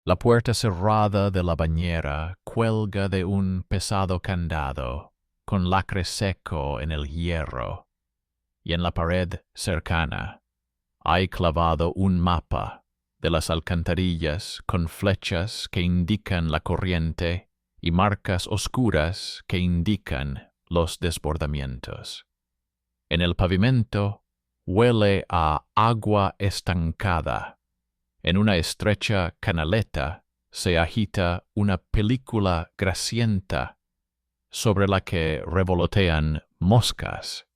La puerta cerrada de la bañera cuelga de un pesado candado, con lacre seco en el hierro, y en la pared cercana hay clavado un mapa de las alcantarillas con flechas que indican la corriente y marcas oscuras que indican los desbordamientos. En el pavimento huele a agua estancada. En una estrecha canaleta se agita una película grasienta sobre la que revolotean moscas.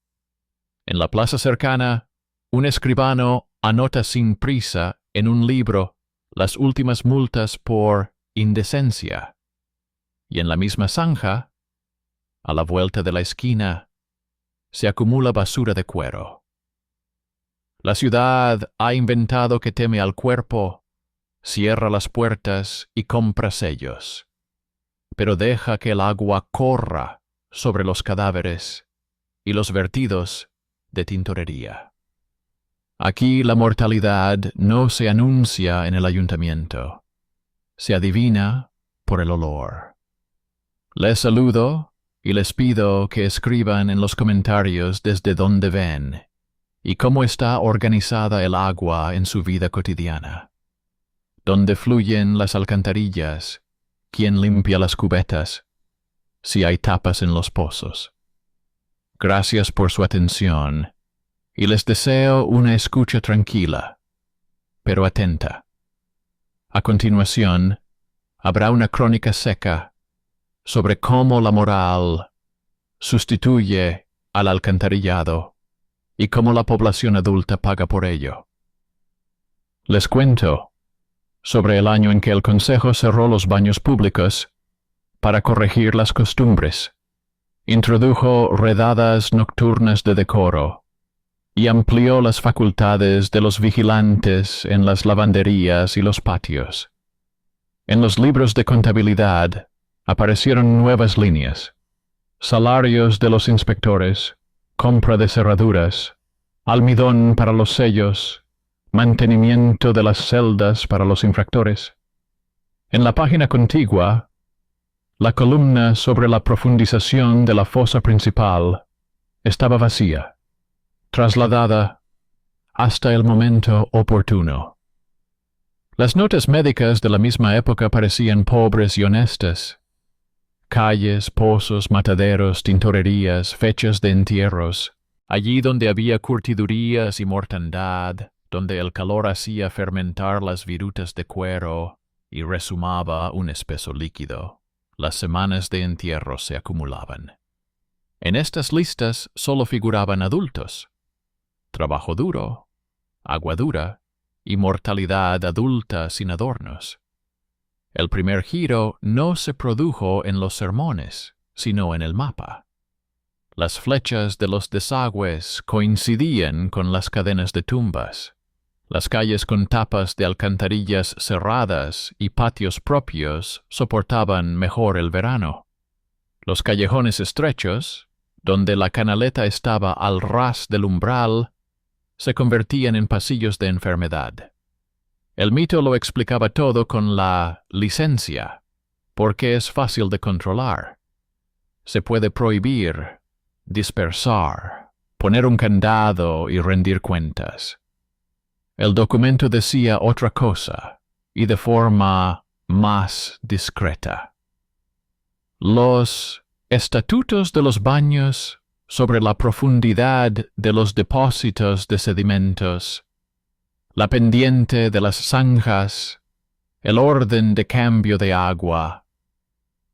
En la plaza cercana, un escribano anota sin prisa en un libro las últimas multas por indecencia. Y en la misma zanja, a la vuelta de la esquina, se acumula basura de cuero. La ciudad ha inventado que teme al cuerpo, cierra las puertas y compra sellos, pero deja que el agua corra sobre los cadáveres y los vertidos de tintorería. Aquí la mortalidad no se anuncia en el ayuntamiento, se adivina por el olor. Les saludo y les pido que escriban en los comentarios desde dónde ven y cómo está organizada el agua en su vida cotidiana. ¿Dónde fluyen las alcantarillas? ¿Quién limpia las cubetas? Si hay tapas en los pozos. Gracias por su atención y les deseo una escucha tranquila, pero atenta. A continuación, habrá una crónica seca sobre cómo la moral sustituye al alcantarillado y cómo la población adulta paga por ello. Les cuento sobre el año en que el Consejo cerró los baños públicos para corregir las costumbres, introdujo redadas nocturnas de decoro y amplió las facultades de los vigilantes en las lavanderías y los patios. En los libros de contabilidad aparecieron nuevas líneas: salarios de los inspectores, compra de cerraduras, almidón para los sellos, mantenimiento de las celdas para los infractores. En la página contigua, la columna sobre la profundización de la fosa principal estaba vacía, trasladada hasta el momento oportuno. Las notas médicas de la misma época parecían pobres y honestas. Calles, pozos, mataderos, tintorerías, fechas de entierros, allí donde había curtidurías y mortandad, donde el calor hacía fermentar las virutas de cuero y resumaba un espeso líquido, las semanas de entierro se acumulaban. En estas listas solo figuraban adultos, trabajo duro, agua dura y mortalidad adulta sin adornos. El primer giro no se produjo en los sermones, sino en el mapa. Las flechas de los desagües coincidían con las cadenas de tumbas. Las calles con tapas de alcantarillas cerradas y patios propios soportaban mejor el verano. Los callejones estrechos, donde la canaleta estaba al ras del umbral, se convertían en pasillos de enfermedad. El mito lo explicaba todo con la licencia, porque es fácil de controlar. Se puede prohibir, dispersar, poner un candado y rendir cuentas. El documento decía otra cosa, y de forma más discreta. Los estatutos de los baños sobre la profundidad de los depósitos de sedimentos, la pendiente de las zanjas, el orden de cambio de agua,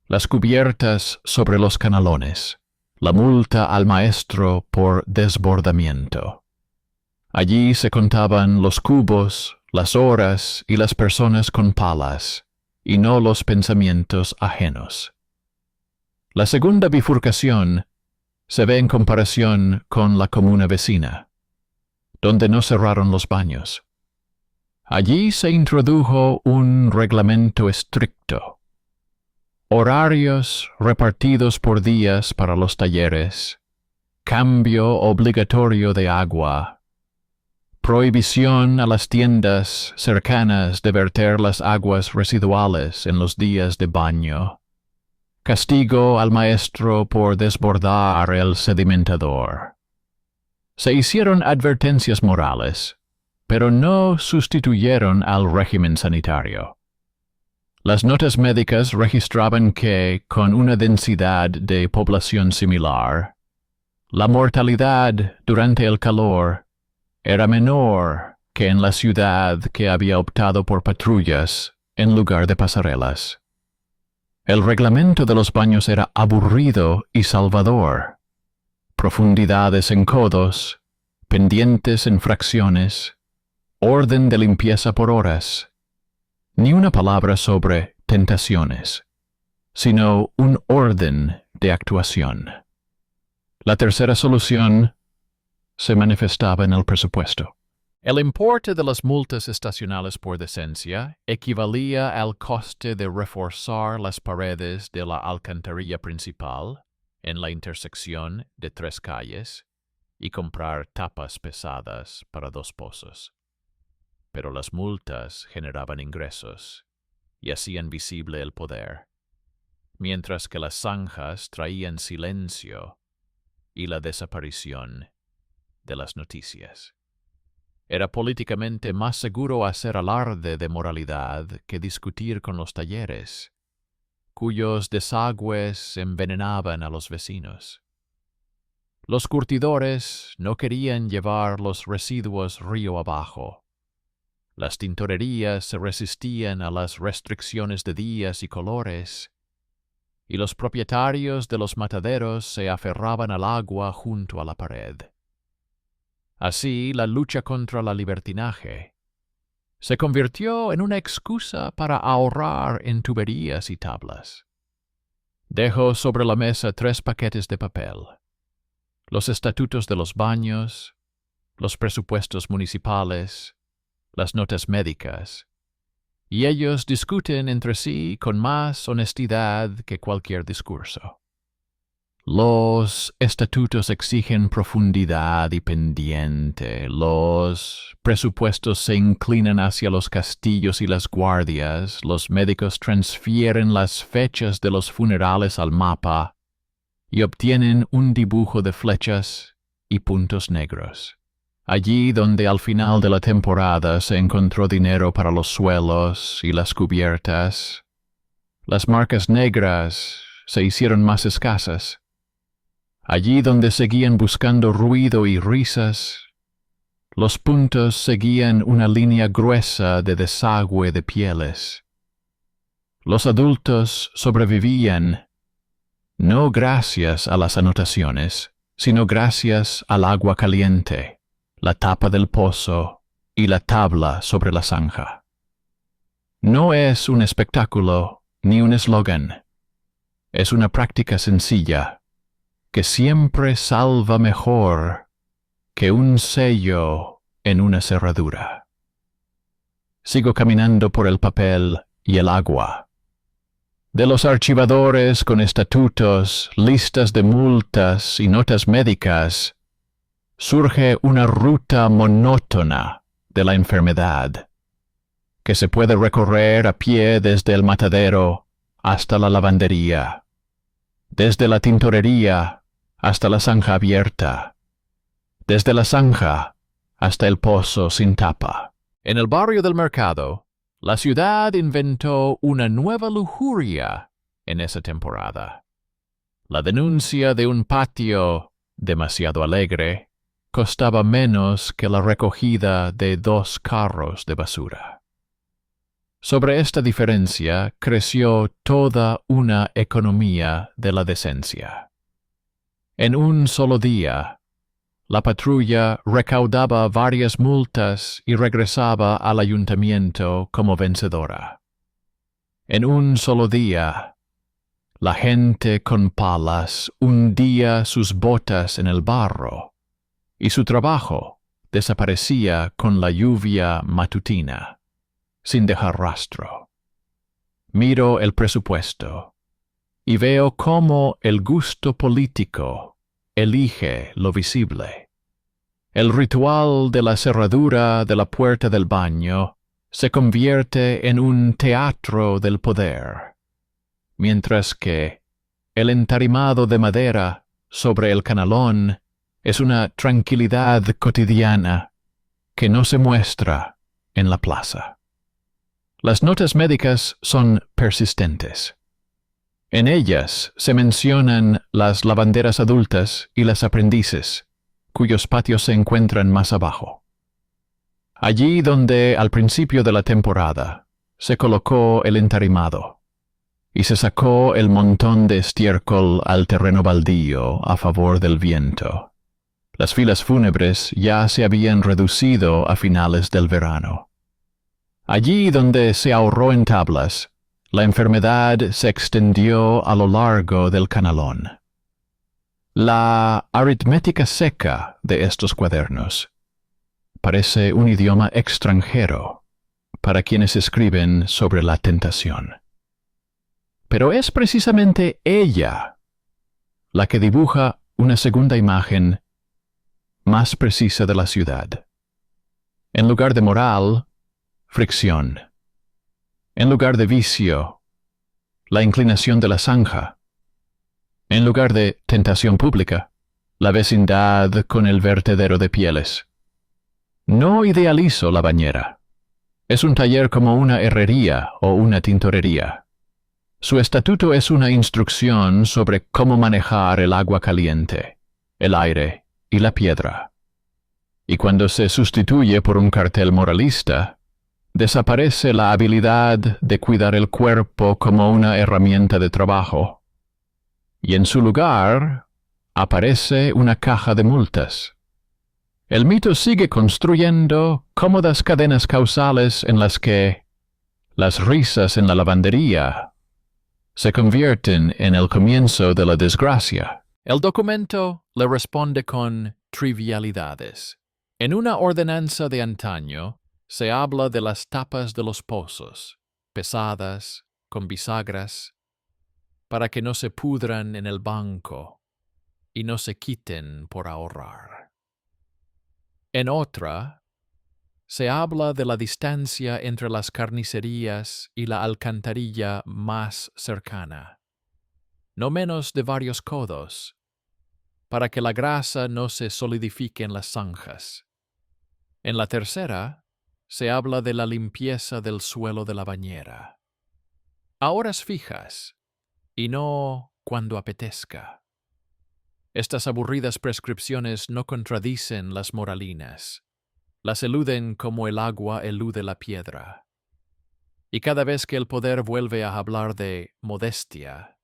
las cubiertas sobre los canalones, la multa al maestro por desbordamiento. Allí se contaban los cubos, las horas y las personas con palas, y no los pensamientos ajenos. La segunda bifurcación se ve en comparación con la comuna vecina, donde no cerraron los baños. Allí se introdujo un reglamento estricto. Horarios repartidos por días para los talleres, cambio obligatorio de agua, Prohibición a las tiendas cercanas de verter las aguas residuales en los días de baño. Castigo al maestro por desbordar el sedimentador. Se hicieron advertencias morales, pero no sustituyeron al régimen sanitario. Las notas médicas registraban que, con una densidad de población similar, la mortalidad durante el calor era menor que en la ciudad que había optado por patrullas en lugar de pasarelas. El reglamento de los baños era aburrido y salvador. Profundidades en codos, pendientes en fracciones, orden de limpieza por horas. Ni una palabra sobre tentaciones, sino un orden de actuación. La tercera solución se manifestaba en el presupuesto. El importe de las multas estacionales por decencia equivalía al coste de reforzar las paredes de la alcantarilla principal en la intersección de 3 calles y comprar tapas pesadas para 2 pozos. Pero las multas generaban ingresos y hacían visible el poder, mientras que las zanjas traían silencio y la desaparición de las noticias. Era políticamente más seguro hacer alarde de moralidad que discutir con los talleres, cuyos desagües envenenaban a los vecinos. Los curtidores no querían llevar los residuos río abajo. Las tintorerías se resistían a las restricciones de días y colores, y los propietarios de los mataderos se aferraban al agua junto a la pared. Así, la lucha contra la libertinaje se convirtió en una excusa para ahorrar en tuberías y tablas. Dejó sobre la mesa 3 paquetes de papel: los estatutos de los baños, los presupuestos municipales, las notas médicas, y ellos discuten entre sí con más honestidad que cualquier discurso. Los estatutos exigen profundidad y pendiente, los presupuestos se inclinan hacia los castillos y las guardias, los médicos transfieren las fechas de los funerales al mapa y obtienen un dibujo de flechas y puntos negros. Allí donde al final de la temporada se encontró dinero para los suelos y las cubiertas, las marcas negras se hicieron más escasas. Allí donde seguían buscando ruido y risas, los puntos seguían una línea gruesa de desagüe de pieles. Los adultos sobrevivían, no gracias a las anotaciones, sino gracias al agua caliente, la tapa del pozo y la tabla sobre la zanja. No es un espectáculo ni un eslogan. Es una práctica sencilla que siempre salva mejor que un sello en una cerradura. Sigo caminando por el papel y el agua. De los archivadores con estatutos, listas de multas y notas médicas, surge una ruta monótona de la enfermedad, que se puede recorrer a pie desde el matadero hasta la lavandería, desde la tintorería hasta la zanja abierta, desde la zanja hasta el pozo sin tapa. En el barrio del mercado, la ciudad inventó una nueva lujuria en esa temporada. La denuncia de un patio demasiado alegre costaba menos que la recogida de 2 carros de basura. Sobre esta diferencia creció toda una economía de la decencia. En un solo día, la patrulla recaudaba varias multas y regresaba al ayuntamiento como vencedora. En un solo día, la gente con palas hundía sus botas en el barro y su trabajo desaparecía con la lluvia matutina, sin dejar rastro. Miro el presupuesto y veo cómo el gusto político elige lo visible. El ritual de la cerradura de la puerta del baño se convierte en un teatro del poder, mientras que el entarimado de madera sobre el canalón es una tranquilidad cotidiana que no se muestra en la plaza. Las notas médicas son persistentes. En ellas se mencionan las lavanderas adultas y las aprendices, cuyos patios se encuentran más abajo. Allí donde al principio de la temporada se colocó el entarimado y se sacó el montón de estiércol al terreno baldío a favor del viento, las filas fúnebres ya se habían reducido a finales del verano. Allí donde se ahorró en tablas, la enfermedad se extendió a lo largo del canalón. La aritmética seca de estos cuadernos parece un idioma extranjero para quienes escriben sobre la tentación. Pero es precisamente ella la que dibuja una segunda imagen más precisa de la ciudad. En lugar de moral, fricción. En lugar de vicio, la inclinación de la zanja. En lugar de tentación pública, la vecindad con el vertedero de pieles. No idealizo la bañera. Es un taller como una herrería o una tintorería. Su estatuto es una instrucción sobre cómo manejar el agua caliente, el aire y la piedra. Y cuando se sustituye por un cartel moralista, desaparece la habilidad de cuidar el cuerpo como una herramienta de trabajo. Y en su lugar aparece una caja de multas. El mito sigue construyendo cómodas cadenas causales en las que las risas en la lavandería se convierten en el comienzo de la desgracia. El documento le responde con trivialidades. En una ordenanza de antaño se habla de las tapas de los pozos, pesadas, con bisagras, para que no se pudran en el banco y no se quiten por ahorrar. En otra, se habla de la distancia entre las carnicerías y la alcantarilla más cercana, no menos de varios codos, para que la grasa no se solidifique en las zanjas. En la tercera, se habla de la limpieza del suelo de la bañera, a horas fijas, y no cuando apetezca. Estas aburridas prescripciones no contradicen las moralinas. Las eluden como el agua elude la piedra. Y cada vez que el poder vuelve a hablar de modestia,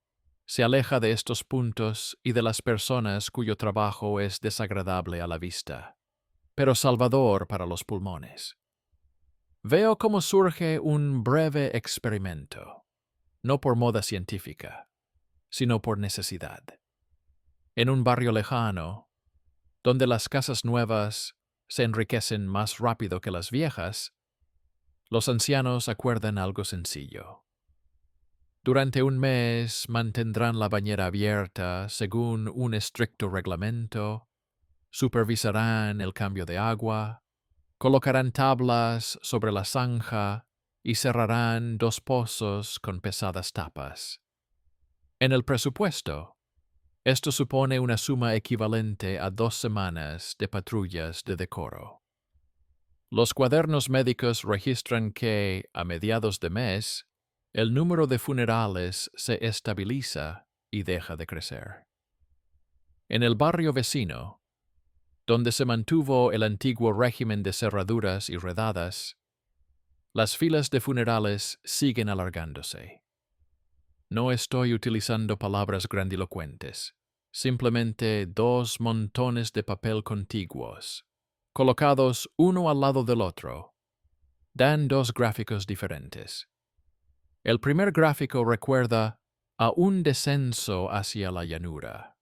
se aleja de estos puntos y de las personas cuyo trabajo es desagradable a la vista, pero salvador para los pulmones. Veo cómo surge un breve experimento, no por moda científica, sino por necesidad. En un barrio lejano, donde las casas nuevas se enriquecen más rápido que las viejas, los ancianos acuerdan algo sencillo. Durante un mes mantendrán la bañera abierta según un estricto reglamento, supervisarán el cambio de agua, colocarán tablas sobre la zanja y cerrarán 2 pozos con pesadas tapas. En el presupuesto, esto supone una suma equivalente a 2 semanas de patrullas de decoro. Los cuadernos médicos registran que, a mediados de mes, el número de funerales se estabiliza y deja de crecer. En el barrio vecino, donde se mantuvo el antiguo régimen de cerraduras y redadas, las filas de funerales siguen alargándose. No estoy utilizando palabras grandilocuentes, simplemente 2 montones de papel contiguos, colocados uno al lado del otro, dan 2 gráficos diferentes. El primer gráfico recuerda a un descenso hacia la llanura.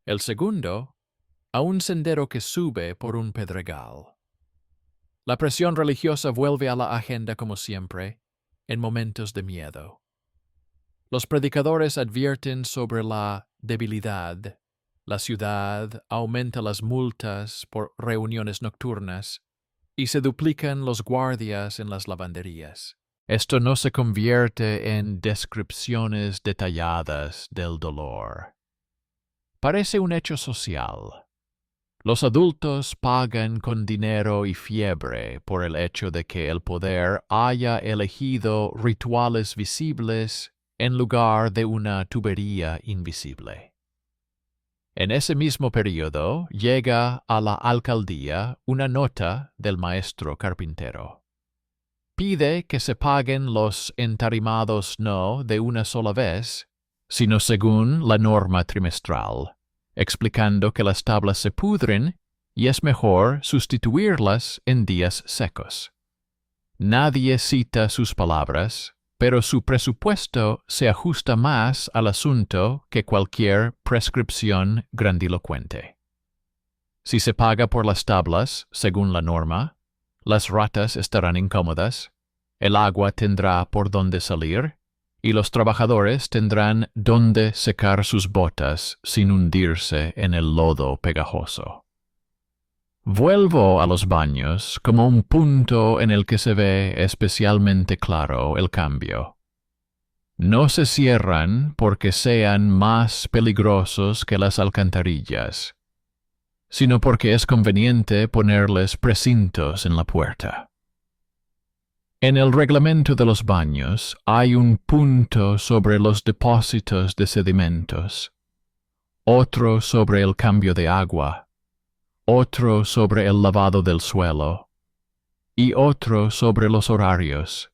El segundo, a un sendero que sube por un pedregal. La presión religiosa vuelve a la agenda como siempre, en momentos de miedo. Los predicadores advierten sobre la debilidad La ciudad aumenta las multas por reuniones nocturnas y se duplican los guardias en las lavanderías. Esto no se convierte en descripciones detalladas del dolor. Parece un hecho social. Los adultos pagan con dinero y fiebre por el hecho de que el poder haya elegido rituales visibles en lugar de una tubería invisible. En ese mismo periodo llega a la alcaldía una nota del maestro carpintero. Pide que se paguen los entarimados no de una sola vez, sino según la norma trimestral, explicando que las tablas se pudren y es mejor sustituirlas en días secos. Nadie cita sus palabras, pero su presupuesto se ajusta más al asunto que cualquier prescripción grandilocuente. Si se paga por las tablas, según la norma, las ratas estarán incómodas, el agua tendrá por dónde salir, y los trabajadores tendrán dónde secar sus botas sin hundirse en el lodo pegajoso. Vuelvo a los baños como un punto en el que se ve especialmente claro el cambio. No se cierran porque sean más peligrosos que las alcantarillas, sino porque es conveniente ponerles precintos en la puerta. En el reglamento de los baños hay un punto sobre los depósitos de sedimentos, otro sobre el cambio de agua, otro sobre el lavado del suelo, y otro sobre los horarios.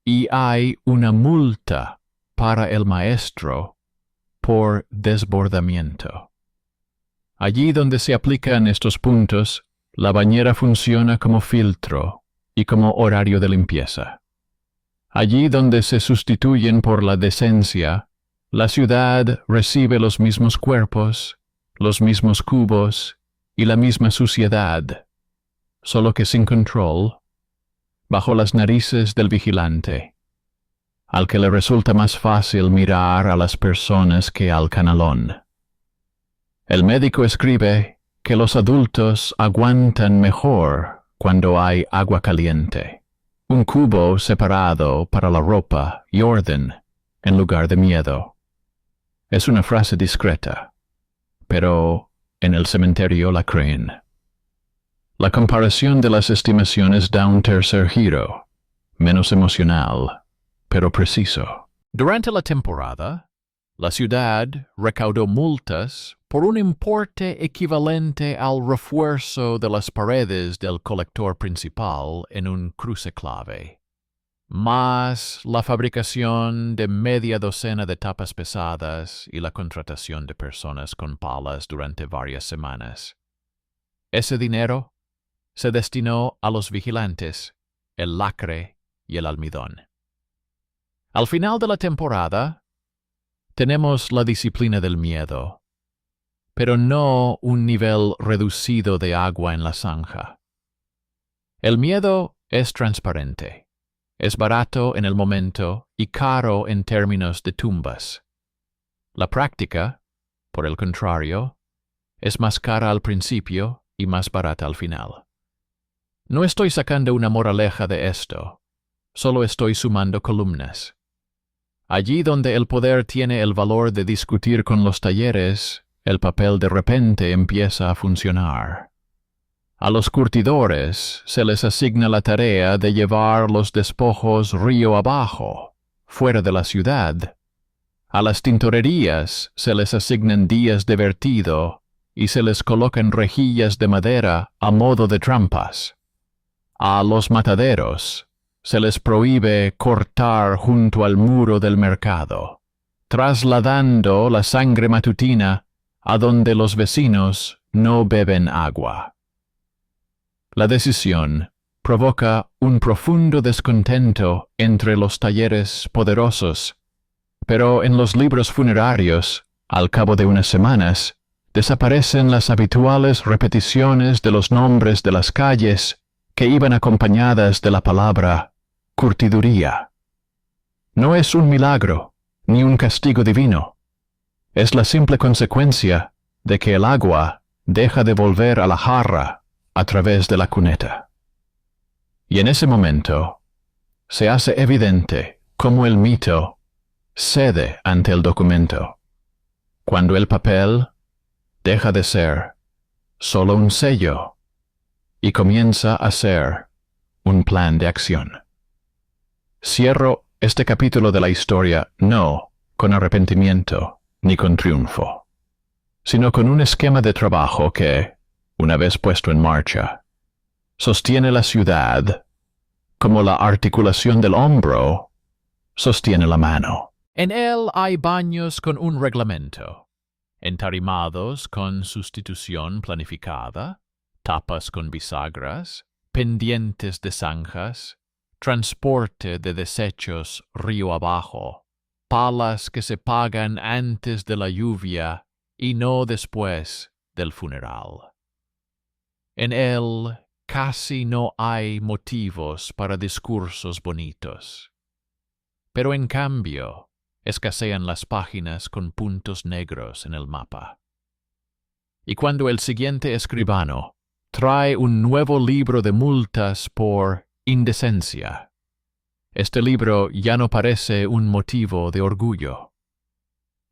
Y hay una multa para el maestro por desbordamiento. Allí donde se aplican estos puntos, la bañera funciona como filtro y como horario de limpieza. Allí donde se sustituyen por la decencia, la ciudad recibe los mismos cuerpos, los mismos cubos y la misma suciedad, solo que sin control, bajo las narices del vigilante, al que le resulta más fácil mirar a las personas que al canalón. El médico escribe que los adultos aguantan mejor cuando hay agua caliente, un cubo separado para la ropa y orden en lugar de miedo. Es una frase discreta, pero en el cementerio la creen. La comparación de las estimaciones da un tercer giro, menos emocional, pero preciso. Durante la temporada, la ciudad recaudó multas por un importe equivalente al refuerzo de las paredes del colector principal en un cruce clave, más la fabricación de media docena de tapas pesadas y la contratación de personas con palas durante varias semanas. Ese dinero se destinó a los vigilantes, el lacre y el almidón. Al final de la temporada, tenemos la disciplina del miedo, pero no un nivel reducido de agua en la zanja. El miedo es transparente, es barato en el momento y caro en términos de tumbas. La práctica, por el contrario, es más cara al principio y más barata al final. No estoy sacando una moraleja de esto, solo estoy sumando columnas. Allí donde el poder tiene el valor de discutir con los talleres, el papel de repente empieza a funcionar. A los curtidores se les asigna la tarea de llevar los despojos río abajo, fuera de la ciudad. A las tintorerías se les asignan días de vertido y se les colocan rejillas de madera a modo de trampas. A los mataderos se les prohíbe cortar junto al muro del mercado, trasladando la sangre matutina a donde los vecinos no beben agua. La decisión provoca un profundo descontento entre los talleres poderosos, pero en los libros funerarios, al cabo de unas semanas, desaparecen las habituales repeticiones de los nombres de las calles que iban acompañadas de la palabra curtiduría. No es un milagro, ni un castigo divino. Es la simple consecuencia de que el agua deja de volver a la jarra a través de la cuneta. Y en ese momento se hace evidente cómo el mito cede ante el documento, cuando el papel deja de ser solo un sello y comienza a ser un plan de acción. Cierro este capítulo de la historia no con arrepentimiento ni con triunfo, sino con un esquema de trabajo que, una vez puesto en marcha, sostiene la ciudad como la articulación del hombro sostiene la mano. En él hay baños con un reglamento, entarimados con sustitución planificada, tapas con bisagras, pendientes de zanjas, transporte de desechos río abajo, palas que se pagan antes de la lluvia y no después del funeral. En él casi no hay motivos para discursos bonitos, pero en cambio escasean las páginas con puntos negros en el mapa. Y cuando el siguiente escribano trae un nuevo libro de multas por indecencia, este libro ya no parece un motivo de orgullo.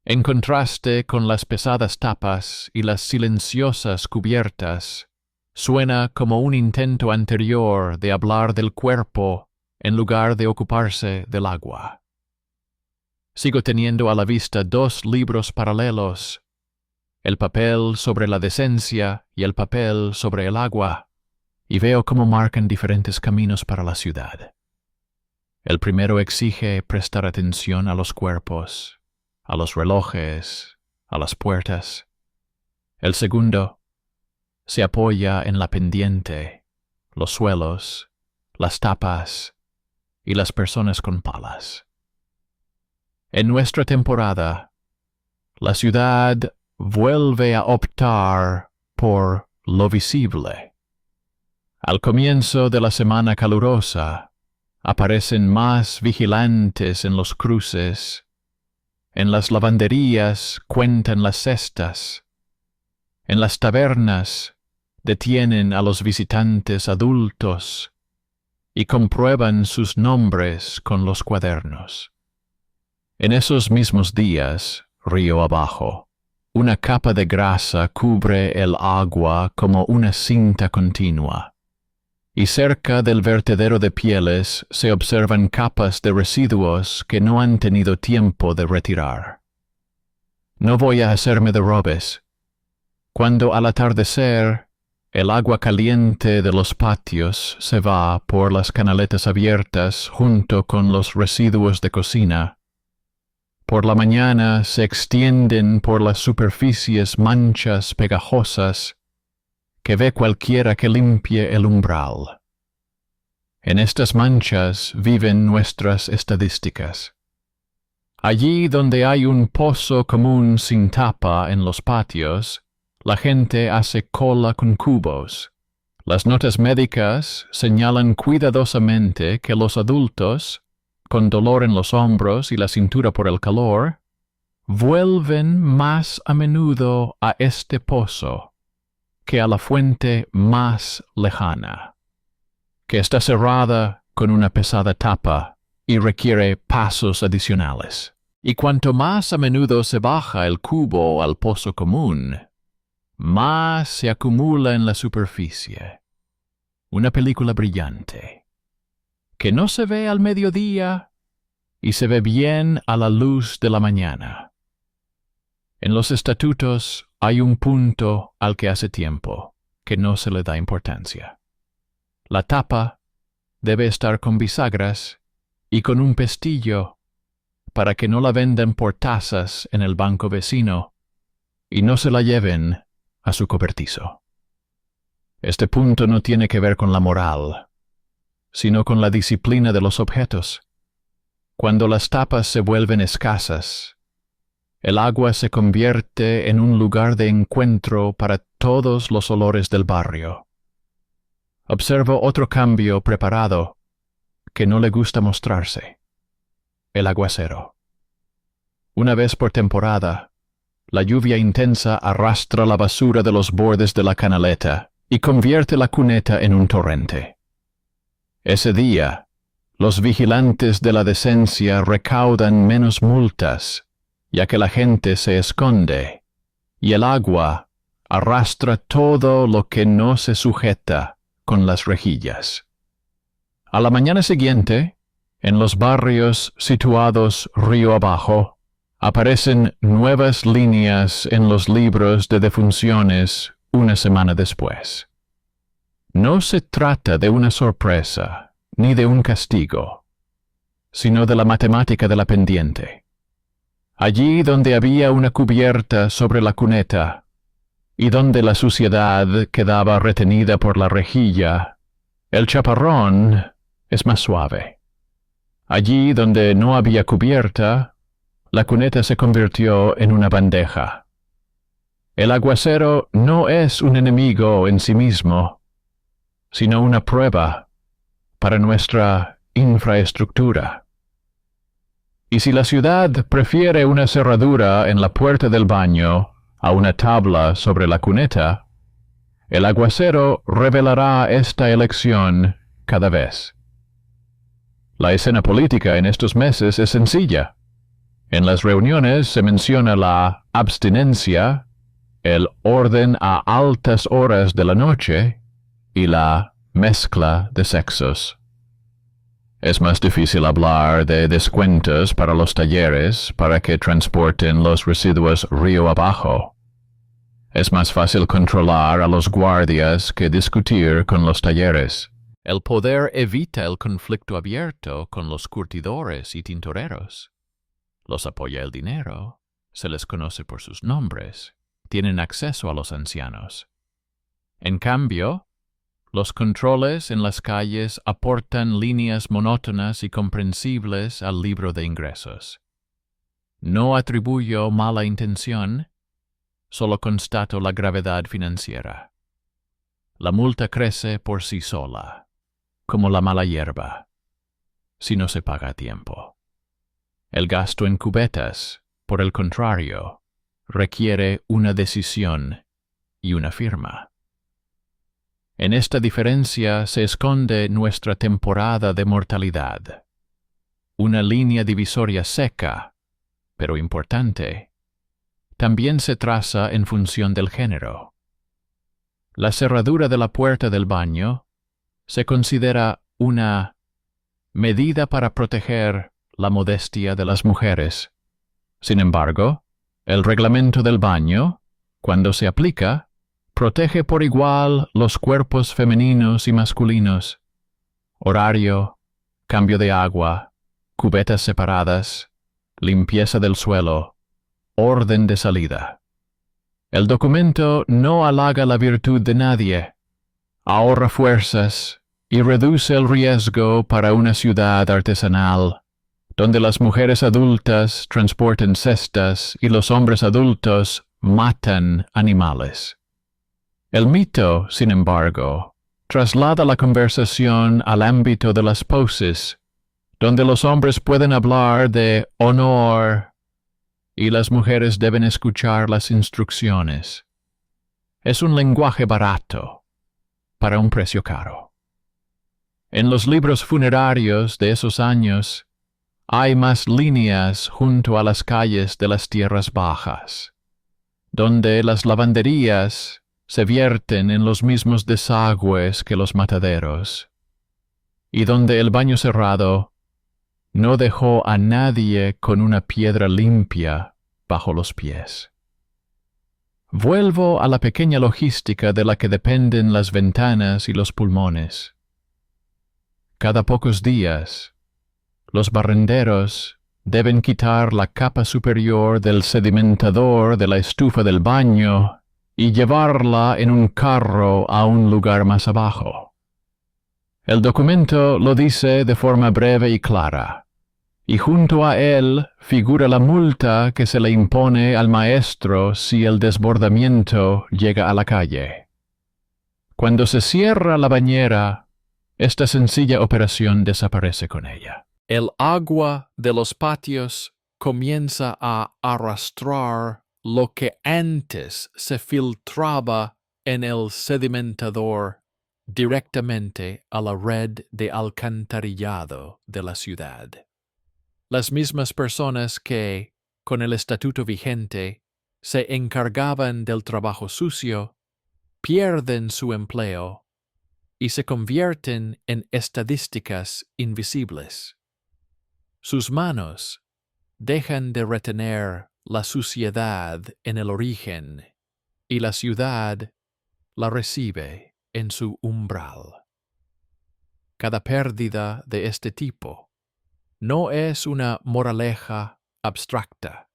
En contraste con las pesadas tapas y las silenciosas cubiertas, suena como un intento anterior de hablar del cuerpo en lugar de ocuparse del agua. Sigo teniendo a la vista dos libros paralelos, el papel sobre la decencia y el papel sobre el agua, y veo cómo marcan diferentes caminos para la ciudad. El primero exige prestar atención a los cuerpos, a los relojes, a las puertas. El segundo se apoya en la pendiente, los suelos, las tapas y las personas con palas. En nuestra temporada, la ciudad vuelve a optar por lo visible. Al comienzo de la semana calurosa, aparecen más vigilantes en los cruces. En las lavanderías cuentan las cestas. En las tabernas detienen a los visitantes adultos y comprueban sus nombres con los cuadernos. En esos mismos días, río abajo, una capa de grasa cubre el agua como una cinta continua, y cerca del vertedero de pieles se observan capas de residuos que no han tenido tiempo de retirar. No voy a hacerme de robes. Cuando al atardecer, el agua caliente de los patios se va por las canaletas abiertas junto con los residuos de cocina, por la mañana se extienden por las superficies manchas pegajosas que ve cualquiera que limpie el umbral. En estas manchas viven nuestras estadísticas. Allí donde hay un pozo común sin tapa en los patios, la gente hace cola con cubos. Las notas médicas señalan cuidadosamente que los adultos, con dolor en los hombros y la cintura por el calor, vuelven más a menudo a este pozo que a la fuente más lejana, que está cerrada con una pesada tapa y requiere pasos adicionales. Y cuanto más a menudo se baja el cubo al pozo común, más se acumula en la superficie. Una película brillante, que no se ve al mediodía y se ve bien a la luz de la mañana. En los estatutos hay un punto al que hace tiempo que no se le da importancia. La tapa debe estar con bisagras y con un pestillo para que no la vendan por tazas en el banco vecino y no se la lleven a su cobertizo. Este punto no tiene que ver con la moral, sino con la disciplina de los objetos. Cuando las tapas se vuelven escasas, el agua se convierte en un lugar de encuentro para todos los olores del barrio. Observo otro cambio preparado que no le gusta mostrarse: el aguacero. Una vez por temporada, La lluvia intensa arrastra la basura de los bordes de la canaleta y convierte la cuneta en un torrente. Ese día, los vigilantes de la decencia recaudan menos multas, ya que la gente se esconde, y el agua arrastra todo lo que no se sujeta con las rejillas. A la mañana siguiente, en los barrios situados río abajo, aparecen nuevas líneas en los libros de defunciones una semana después. No se trata de una sorpresa, ni de un castigo, sino de la matemática de la pendiente. Allí donde había una cubierta sobre la cuneta, y donde la suciedad quedaba retenida por la rejilla, el chaparrón es más suave. Allí donde no había cubierta, la cuneta se convirtió en una bandeja. El aguacero no es un enemigo en sí mismo, sino una prueba para nuestra infraestructura. Y si la ciudad prefiere una cerradura en la puerta del baño a una tabla sobre la cuneta, el aguacero revelará esta elección cada vez. La escena política en estos meses es sencilla. En las reuniones se menciona la abstinencia, el orden a altas horas de la noche y la mezcla de sexos. Es más difícil hablar de descuentos para los talleres para que transporten los residuos río abajo. Es más fácil controlar a los guardias que discutir con los talleres. El poder evita el conflicto abierto con los curtidores y tintoreros. Los apoya el dinero, se les conoce por sus nombres, tienen acceso a los ancianos. En cambio, los controles en las calles aportan líneas monótonas y comprensibles al libro de ingresos. No atribuyo mala intención, solo constato la gravedad financiera. La multa crece por sí sola, como la mala hierba, si no se paga a tiempo. El gasto en cubetas, por el contrario, requiere una decisión y una firma. En esta diferencia se esconde nuestra temporada de mortalidad. Una línea divisoria seca, pero importante, también se traza en función del género. La cerradura de la puerta del baño se considera una medida para proteger la modestia de las mujeres. Sin embargo, el reglamento del baño, cuando se aplica, protege por igual los cuerpos femeninos y masculinos. Horario, cambio de agua, cubetas separadas, limpieza del suelo, orden de salida. El documento no halaga la virtud de nadie, ahorra fuerzas y reduce el riesgo para una ciudad artesanal, donde las mujeres adultas transportan cestas y los hombres adultos matan animales. El mito, sin embargo, traslada la conversación al ámbito de las poses, donde los hombres pueden hablar de honor y las mujeres deben escuchar las instrucciones. Es un lenguaje barato para un precio caro. En los libros funerarios de esos años hay más líneas junto a las calles de las tierras bajas, donde las lavanderías se vierten en los mismos desagües que los mataderos, y donde el baño cerrado no dejó a nadie con una piedra limpia bajo los pies. Vuelvo a la pequeña logística de la que dependen las ventanas y los pulmones. Cada pocos días, los barrenderos deben quitar la capa superior del sedimentador de la estufa del baño y llevarla en un carro a un lugar más abajo. El documento lo dice de forma breve y clara, y junto a él figura la multa que se le impone al maestro si el desbordamiento llega a la calle. Cuando se cierra la bañera, esta sencilla operación desaparece con ella. El agua de los patios comienza a arrastrar lo que antes se filtraba en el sedimentador directamente a la red de alcantarillado de la ciudad. Las mismas personas que, con el estatuto vigente, se encargaban del trabajo sucio, pierden su empleo y se convierten en estadísticas invisibles. Sus manos dejan de retener la suciedad en el origen y la ciudad la recibe en su umbral. Cada pérdida de este tipo no es una moraleja abstracta,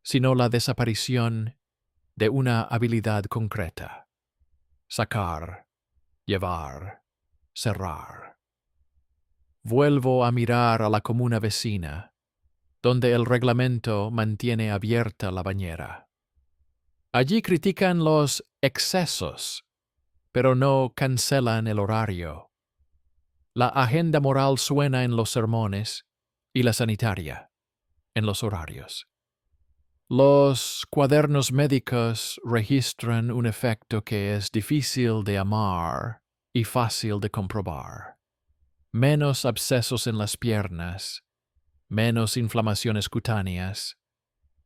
sino la desaparición de una habilidad concreta: sacar, llevar, cerrar. Vuelvo a mirar a la comuna vecina, donde el reglamento mantiene abierta la bañera. Allí critican los excesos, pero no cancelan el horario. La agenda moral suena en los sermones y la sanitaria en los horarios. Los cuadernos médicos registran un efecto que es difícil de amar y fácil de comprobar. Menos abscesos en las piernas, menos inflamaciones cutáneas,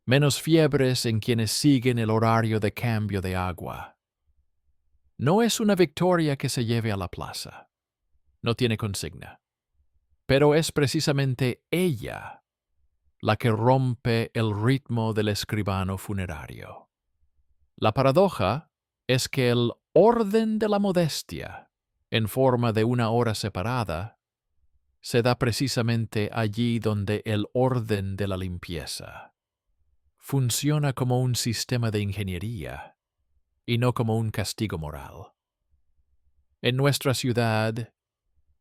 menos fiebres en quienes siguen el horario de cambio de agua. No es una victoria que se lleve a la plaza. No tiene consigna. Pero es precisamente ella la que rompe el ritmo del escribano funerario. La paradoja es que el orden de la modestia, en forma de una hora separada, se da precisamente allí donde el orden de la limpieza funciona como un sistema de ingeniería y no como un castigo moral. En nuestra ciudad,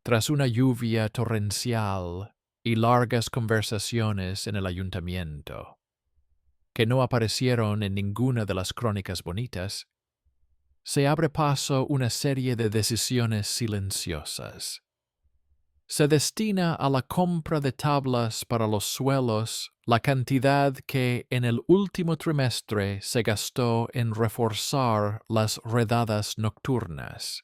tras una lluvia torrencial y largas conversaciones en el ayuntamiento, que no aparecieron en ninguna de las crónicas bonitas, se abre paso una serie de decisiones silenciosas. Se destina a la compra de tablas para los suelos la cantidad que en el último trimestre se gastó en reforzar las redadas nocturnas.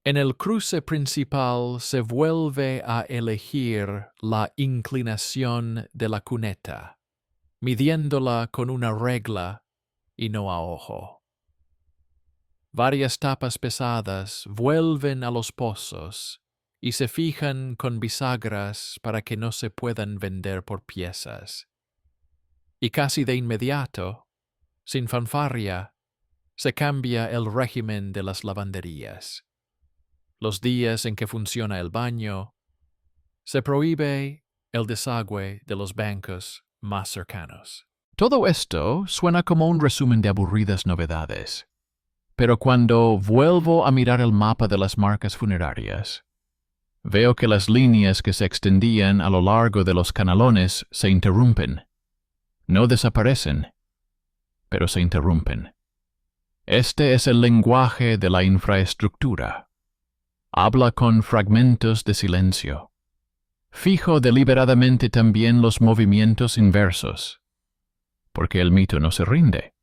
En el cruce principal se vuelve a elegir la inclinación de la cuneta, midiéndola con una regla y no a ojo. Varias tapas pesadas vuelven a los pozos y se fijan con bisagras para que no se puedan vender por piezas. Y casi de inmediato, sin fanfarria, se cambia el régimen de las lavanderías. Los días en que funciona el baño, se prohíbe el desagüe de los bancos más cercanos. Todo esto suena como un resumen de aburridas novedades, pero cuando vuelvo a mirar el mapa de las marcas funerarias, veo que las líneas que se extendían a lo largo de los canalones se interrumpen. No desaparecen, pero se interrumpen. Este es el lenguaje de la infraestructura. Habla con fragmentos de silencio. Fijo deliberadamente también los movimientos inversos, porque el mito no se rinde.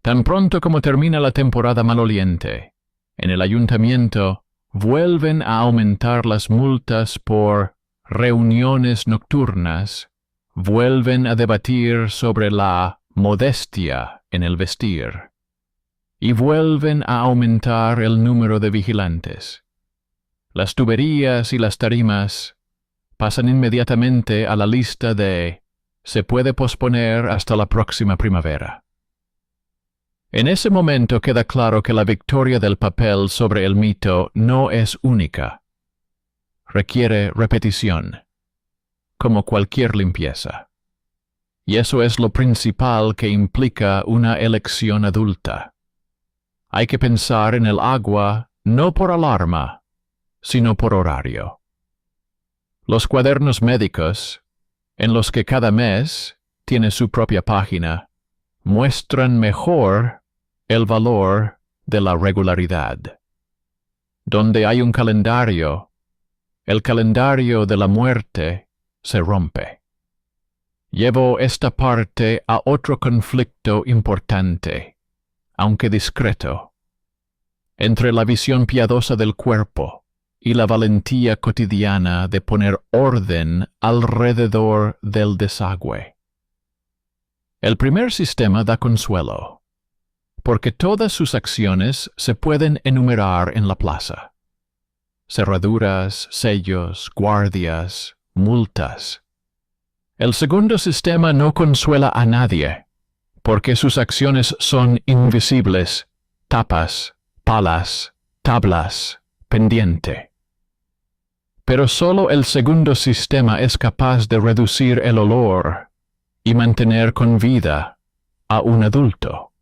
Tan pronto como termina la temporada maloliente, en el ayuntamiento vuelven a aumentar las multas por reuniones nocturnas, vuelven a debatir sobre la modestia en el vestir, y vuelven a aumentar el número de vigilantes. Las tuberías y las tarimas pasan inmediatamente a la lista de «se puede posponer hasta la próxima primavera». En ese momento queda claro que la victoria del papel sobre el mito no es única. Requiere repetición, como cualquier limpieza. Y eso es lo principal que implica una elección adulta. Hay que pensar en el agua no por alarma, sino por horario. Los cuadernos médicos, en los que cada mes tiene su propia página, muestran mejor el valor de la regularidad. Donde hay un calendario, el calendario de la muerte se rompe. Llevo esta parte a otro conflicto importante, aunque discreto, entre la visión piadosa del cuerpo y la valentía cotidiana de poner orden alrededor del desagüe. El primer sistema da consuelo, porque todas sus acciones se pueden enumerar en la plaza. Cerraduras, sellos, guardias, multas. El segundo sistema no consuela a nadie, porque sus acciones son invisibles, tapas, palas, tablas, pendiente. Pero solo el segundo sistema es capaz de reducir el olor y mantener con vida a un adulto.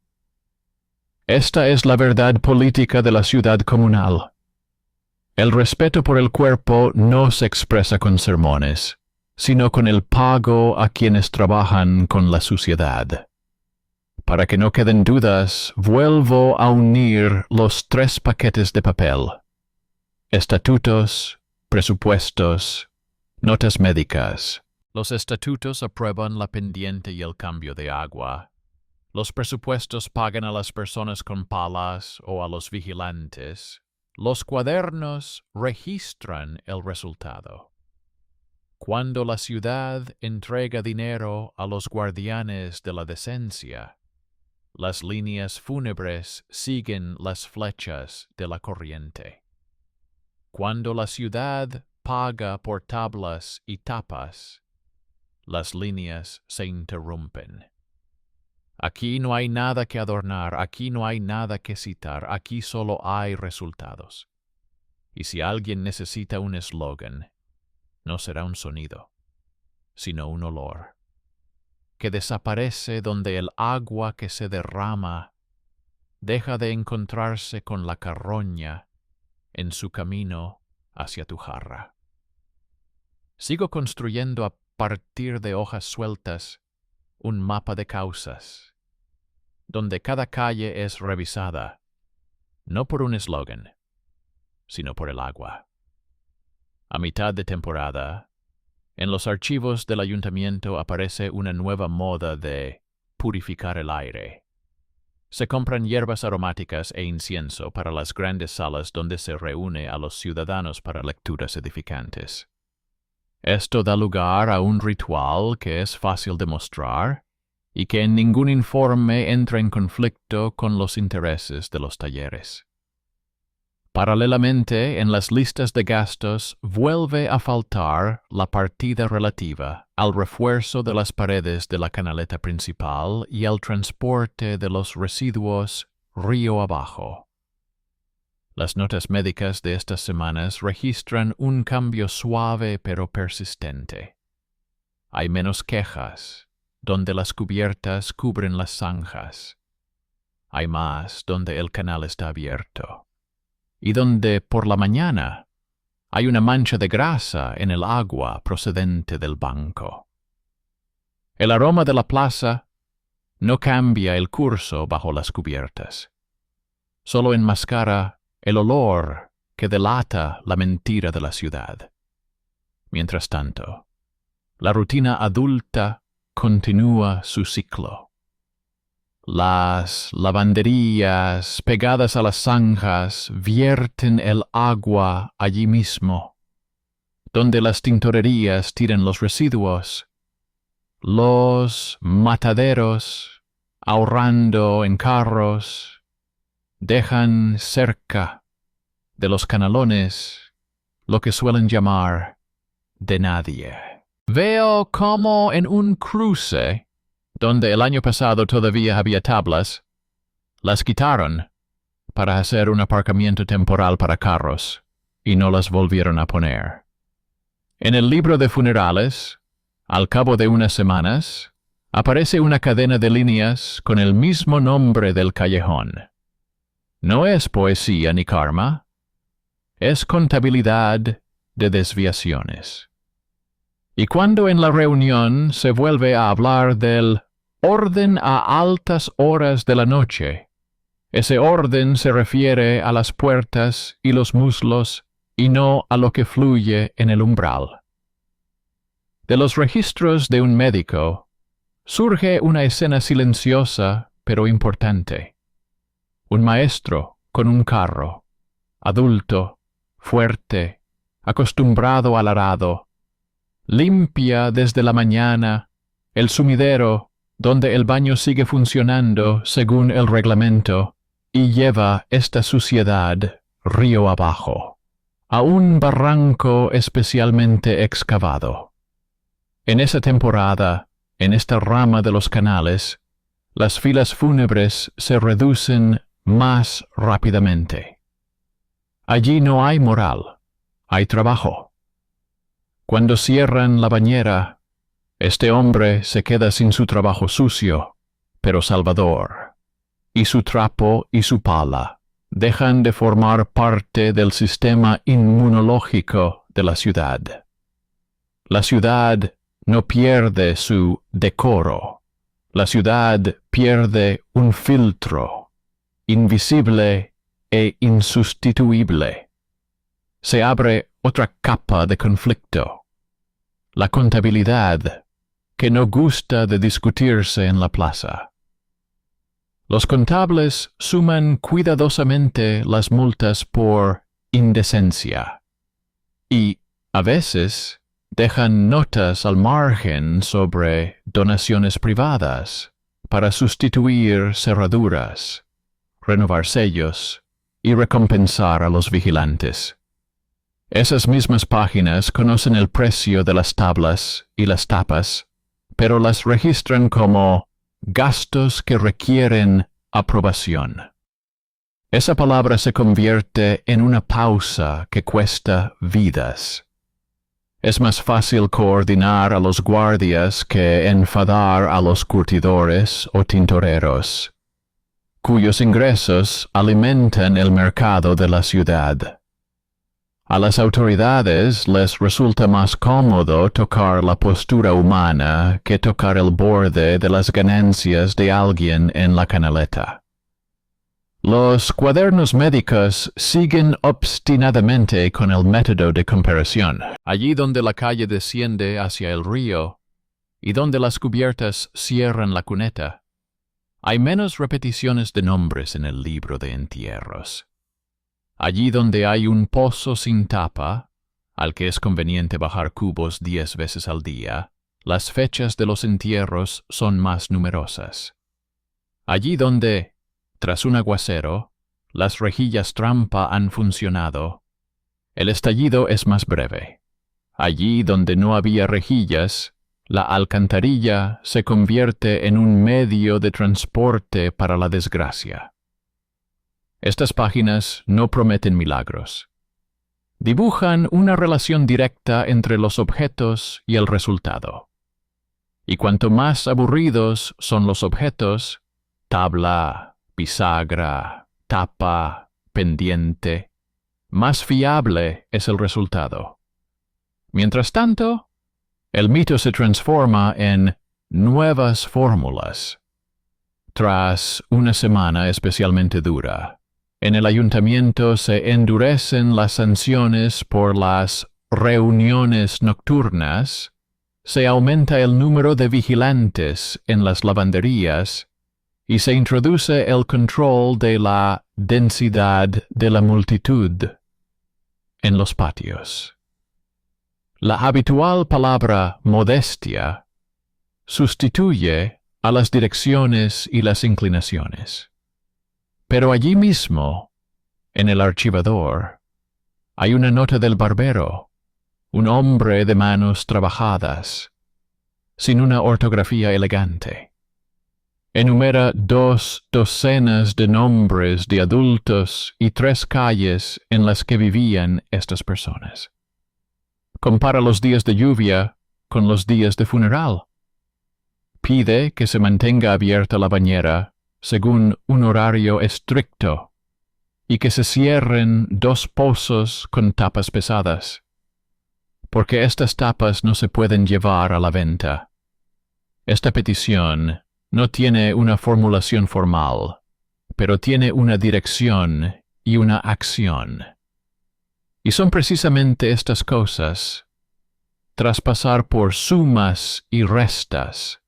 Esta es la verdad política de la ciudad comunal. El respeto por el cuerpo no se expresa con sermones, sino con el pago a quienes trabajan con la suciedad. Para que no queden dudas, vuelvo a unir los 3 paquetes de papel: estatutos, presupuestos, notas médicas. Los estatutos aprueban la pendiente y el cambio de agua. Los presupuestos pagan a las personas con palas o a los vigilantes. Los cuadernos registran el resultado. Cuando la ciudad entrega dinero a los guardianes de la decencia, las líneas fúnebres siguen las flechas de la corriente. Cuando la ciudad paga por tablas y tapas, las líneas se interrumpen. Aquí no hay nada que adornar, aquí no hay nada que citar, aquí solo hay resultados. Y si alguien necesita un eslogan, no será un sonido, sino un olor, que desaparece donde el agua que se derrama deja de encontrarse con la carroña en su camino hacia tu jarra. Sigo construyendo a partir de hojas sueltas un mapa de causas, donde cada calle es revisada, no por un eslogan, sino por el agua. A mitad de temporada, en los archivos del ayuntamiento aparece una nueva moda de purificar el aire. Se compran hierbas aromáticas e incienso para las grandes salas donde se reúne a los ciudadanos para lecturas edificantes. Esto da lugar a un ritual que es fácil de mostrar y que en ningún informe entra en conflicto con los intereses de los talleres. Paralelamente, en las listas de gastos vuelve a faltar la partida relativa al refuerzo de las paredes de la canaleta principal y al transporte de los residuos río abajo. Las notas médicas de estas semanas registran un cambio suave pero persistente. Hay menos quejas, donde las cubiertas cubren las zanjas. Hay más donde el canal está abierto. Y donde por la mañana hay una mancha de grasa en el agua procedente del banco. El aroma de la plaza no cambia el curso bajo las cubiertas. Solo enmascara el olor que delata la mentira de la ciudad. Mientras tanto, la rutina adulta continúa su ciclo. Las lavanderías pegadas a las zanjas vierten el agua allí mismo, donde las tintorerías tiran los residuos. Los mataderos, ahorrando en carros, dejan cerca de los canalones lo que suelen llamar de nadie. Veo como en un cruce, donde el año pasado todavía había tablas, las quitaron para hacer un aparcamiento temporal para carros y no las volvieron a poner. En el libro de funerales, al cabo de unas semanas, aparece una cadena de líneas con el mismo nombre del callejón. No es poesía ni karma, es contabilidad de desviaciones. Y cuando en la reunión se vuelve a hablar del orden a altas horas de la noche, ese orden se refiere a las puertas y los muslos y no a lo que fluye en el umbral. De los registros de un médico, surge una escena silenciosa pero importante. Un maestro con un carro, adulto, fuerte, acostumbrado al arado, limpia desde la mañana el sumidero donde el baño sigue funcionando según el reglamento y lleva esta suciedad río abajo, a un barranco especialmente excavado. En esa temporada, en esta rama de los canales, las filas fúnebres se reducen más rápidamente. Allí no hay moral, hay trabajo. Cuando cierran la bañera, este hombre se queda sin su trabajo sucio, pero salvador, y su trapo y su pala dejan de formar parte del sistema inmunológico de la ciudad. La ciudad no pierde su decoro. La ciudad pierde un filtro, invisible e insustituible. Se abre otra capa de conflicto. La contabilidad, que no gusta de discutirse en la plaza. Los contables suman cuidadosamente las multas por indecencia y, a veces, dejan notas al margen sobre donaciones privadas para sustituir cerraduras, renovar sellos y recompensar a los vigilantes. Esas mismas páginas conocen el precio de las tablas y las tapas, pero las registran como gastos que requieren aprobación. Esa palabra se convierte en una pausa que cuesta vidas. Es más fácil coordinar a los guardias que enfadar a los curtidores o tintoreros, cuyos ingresos alimentan el mercado de la ciudad. A las autoridades les resulta más cómodo tocar la postura humana que tocar el borde de las ganancias de alguien en la canaleta. Los cuadernos médicos siguen obstinadamente con el método de comparación. Allí donde la calle desciende hacia el río y donde las cubiertas cierran la cuneta, hay menos repeticiones de nombres en el libro de entierros. Allí donde hay un pozo sin tapa, al que es conveniente bajar cubos 10 veces al día, las fechas de los entierros son más numerosas. Allí donde, tras un aguacero, las rejillas trampa han funcionado, el estallido es más breve. Allí donde no había rejillas, la alcantarilla se convierte en un medio de transporte para la desgracia. Estas páginas no prometen milagros. Dibujan una relación directa entre los objetos y el resultado. Y cuanto más aburridos son los objetos, tabla, bisagra, tapa, pendiente, más fiable es el resultado. Mientras tanto, el mito se transforma en nuevas fórmulas. Tras una semana especialmente dura, en el ayuntamiento se endurecen las sanciones por las reuniones nocturnas, se aumenta el número de vigilantes en las lavanderías y se introduce el control de la densidad de la multitud en los patios. La habitual palabra modestia sustituye a las direcciones y las inclinaciones. Pero allí mismo, en el archivador, hay una nota del barbero, un hombre de manos trabajadas, sin una ortografía elegante. Enumera 2 docenas de nombres de adultos y 3 calles en las que vivían estas personas. Compara los días de lluvia con los días de funeral. Pide que se mantenga abierta la bañera según un horario estricto, y que se cierren 2 pozos con tapas pesadas, porque estas tapas no se pueden llevar a la venta. Esta petición no tiene una formulación formal, pero tiene una dirección y una acción. Y son precisamente estas cosas, tras pasar por sumas y restas,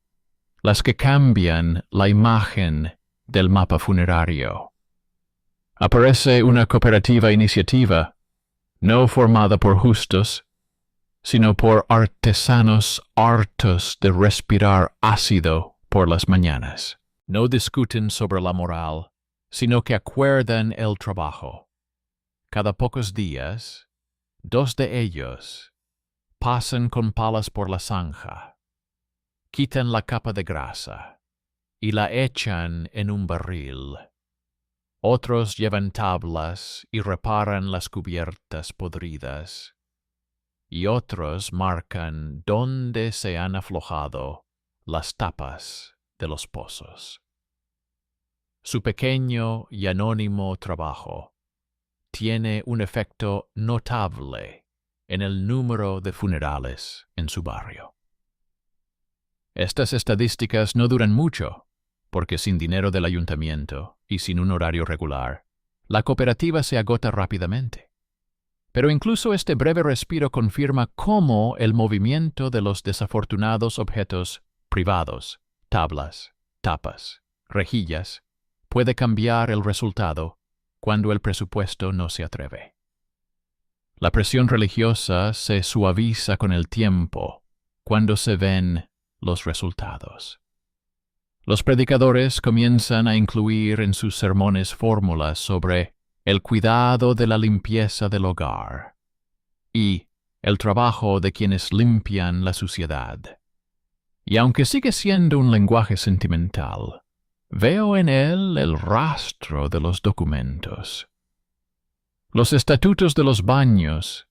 las que cambian la imagen del mapa funerario. Aparece una cooperativa iniciativa, no formada por justos, sino por artesanos hartos de respirar ácido por las mañanas. No discuten sobre la moral, sino que acuerdan el trabajo. Cada pocos días, 2 de ellos pasan con palas por la zanja, quitan la capa de grasa y la echan en un barril. Otros llevan tablas y reparan las cubiertas podridas, y otros marcan dónde se han aflojado las tapas de los pozos. Su pequeño y anónimo trabajo tiene un efecto notable en el número de funerales en su barrio. Estas estadísticas no duran mucho, porque sin dinero del ayuntamiento y sin un horario regular, la cooperativa se agota rápidamente. Pero incluso este breve respiro confirma cómo el movimiento de los desafortunados objetos privados, tablas, tapas, rejillas, puede cambiar el resultado cuando el presupuesto no se atreve. La presión religiosa se suaviza con el tiempo cuando se ven los resultados. Los predicadores comienzan a incluir en sus sermones fórmulas sobre el cuidado de la limpieza del hogar y el trabajo de quienes limpian la suciedad. Y aunque sigue siendo un lenguaje sentimental, veo en él el rastro de los documentos. Los estatutos de los baños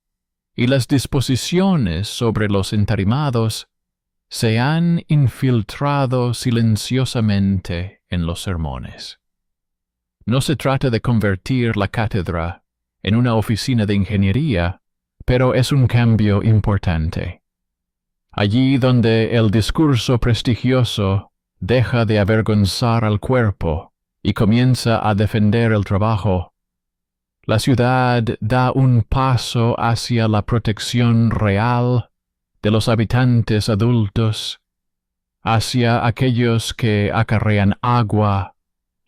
y las disposiciones sobre los entarimados se han infiltrado silenciosamente en los sermones. No se trata de convertir la cátedra en una oficina de ingeniería, pero es un cambio importante. Allí donde el discurso prestigioso deja de avergonzar al cuerpo y comienza a defender el trabajo, la ciudad da un paso hacia la protección real de los habitantes adultos, hacia aquellos que acarrean agua,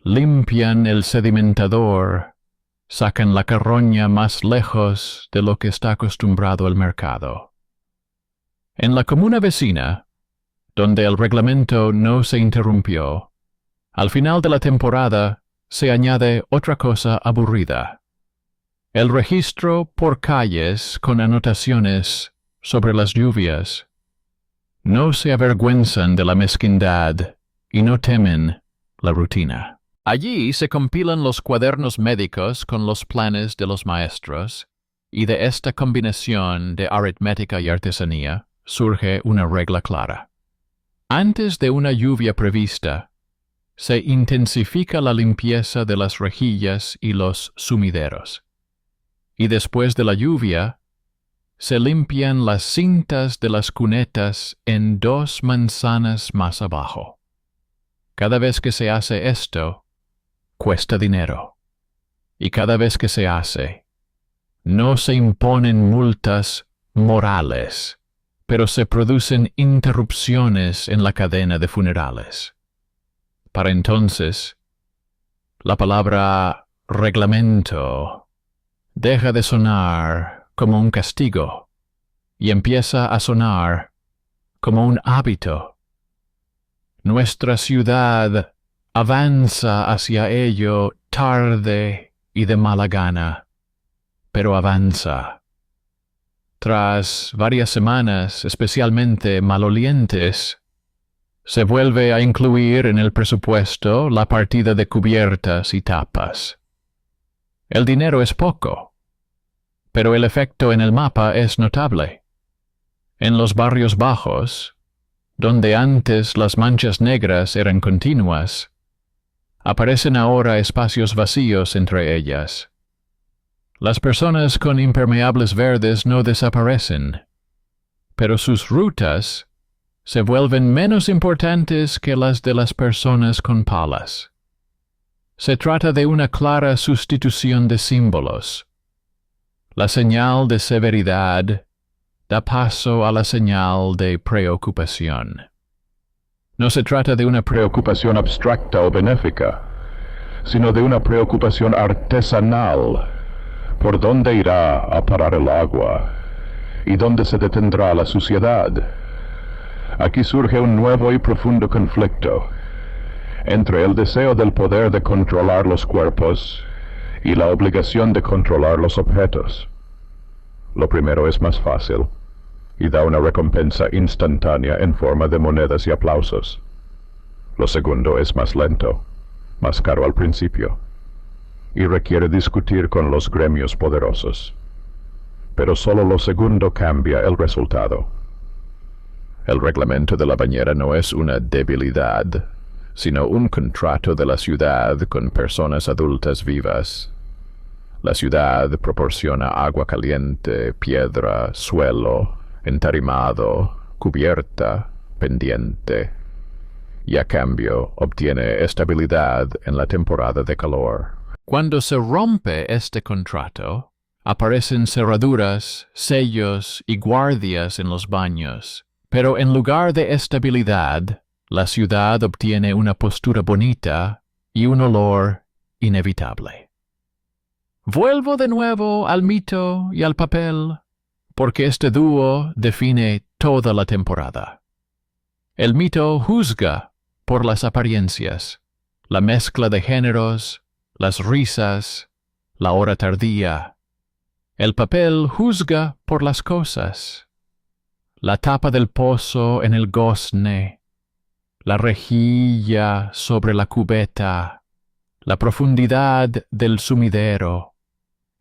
limpian el sedimentador, sacan la carroña más lejos de lo que está acostumbrado el mercado. En la comuna vecina, donde el reglamento no se interrumpió, al final de la temporada se añade otra cosa aburrida: el registro por calles con anotaciones sobre las lluvias. No se avergüenzan de la mezquindad y no temen la rutina. Allí se compilan los cuadernos médicos con los planes de los maestros, y de esta combinación de aritmética y artesanía surge una regla clara. Antes de una lluvia prevista, se intensifica la limpieza de las rejillas y los sumideros. Y después de la lluvia, se limpian las cintas de las cunetas en 2 manzanas más abajo. Cada vez que se hace esto, cuesta dinero. Y cada vez que se hace, no se imponen multas morales, pero se producen interrupciones en la cadena de funerales. Para entonces, la palabra reglamento deja de sonar como un castigo y empieza a sonar como un hábito. Nuestra ciudad avanza hacia ello tarde y de mala gana, pero avanza. Tras varias semanas especialmente malolientes, se vuelve a incluir en el presupuesto la partida de cubiertas y tapas. El dinero es poco, pero el efecto en el mapa es notable. En los barrios bajos, donde antes las manchas negras eran continuas, aparecen ahora espacios vacíos entre ellas. Las personas con impermeables verdes no desaparecen, pero sus rutas se vuelven menos importantes que las de las personas con palas. Se trata de una clara sustitución de símbolos. La señal de severidad da paso a la señal de preocupación. No se trata de una preocupación abstracta o benéfica, sino de una preocupación artesanal. ¿Por dónde irá a parar el agua? ¿Y dónde se detendrá la suciedad? Aquí surge un nuevo y profundo conflicto entre el deseo del poder de controlar los cuerpos y la obligación de controlar los objetos. Lo primero es más fácil y da una recompensa instantánea en forma de monedas y aplausos. Lo segundo es más lento, más caro al principio, y requiere discutir con los gremios poderosos. Pero solo lo segundo cambia el resultado. El reglamento de la bañera no es una debilidad, sino un contrato de la ciudad con personas adultas vivas. La ciudad proporciona agua caliente, piedra, suelo, entarimado, cubierta, pendiente, y a cambio obtiene estabilidad en la temporada de calor. Cuando se rompe este contrato, aparecen cerraduras, sellos y guardias en los baños, pero en lugar de estabilidad, la ciudad obtiene una postura bonita y un olor inevitable. Vuelvo de nuevo al mito y al papel, porque este dúo define toda la temporada. El mito juzga por las apariencias, la mezcla de géneros, las risas, la hora tardía. El papel juzga por las cosas, la tapa del pozo en el gozne, la rejilla sobre la cubeta, la profundidad del sumidero,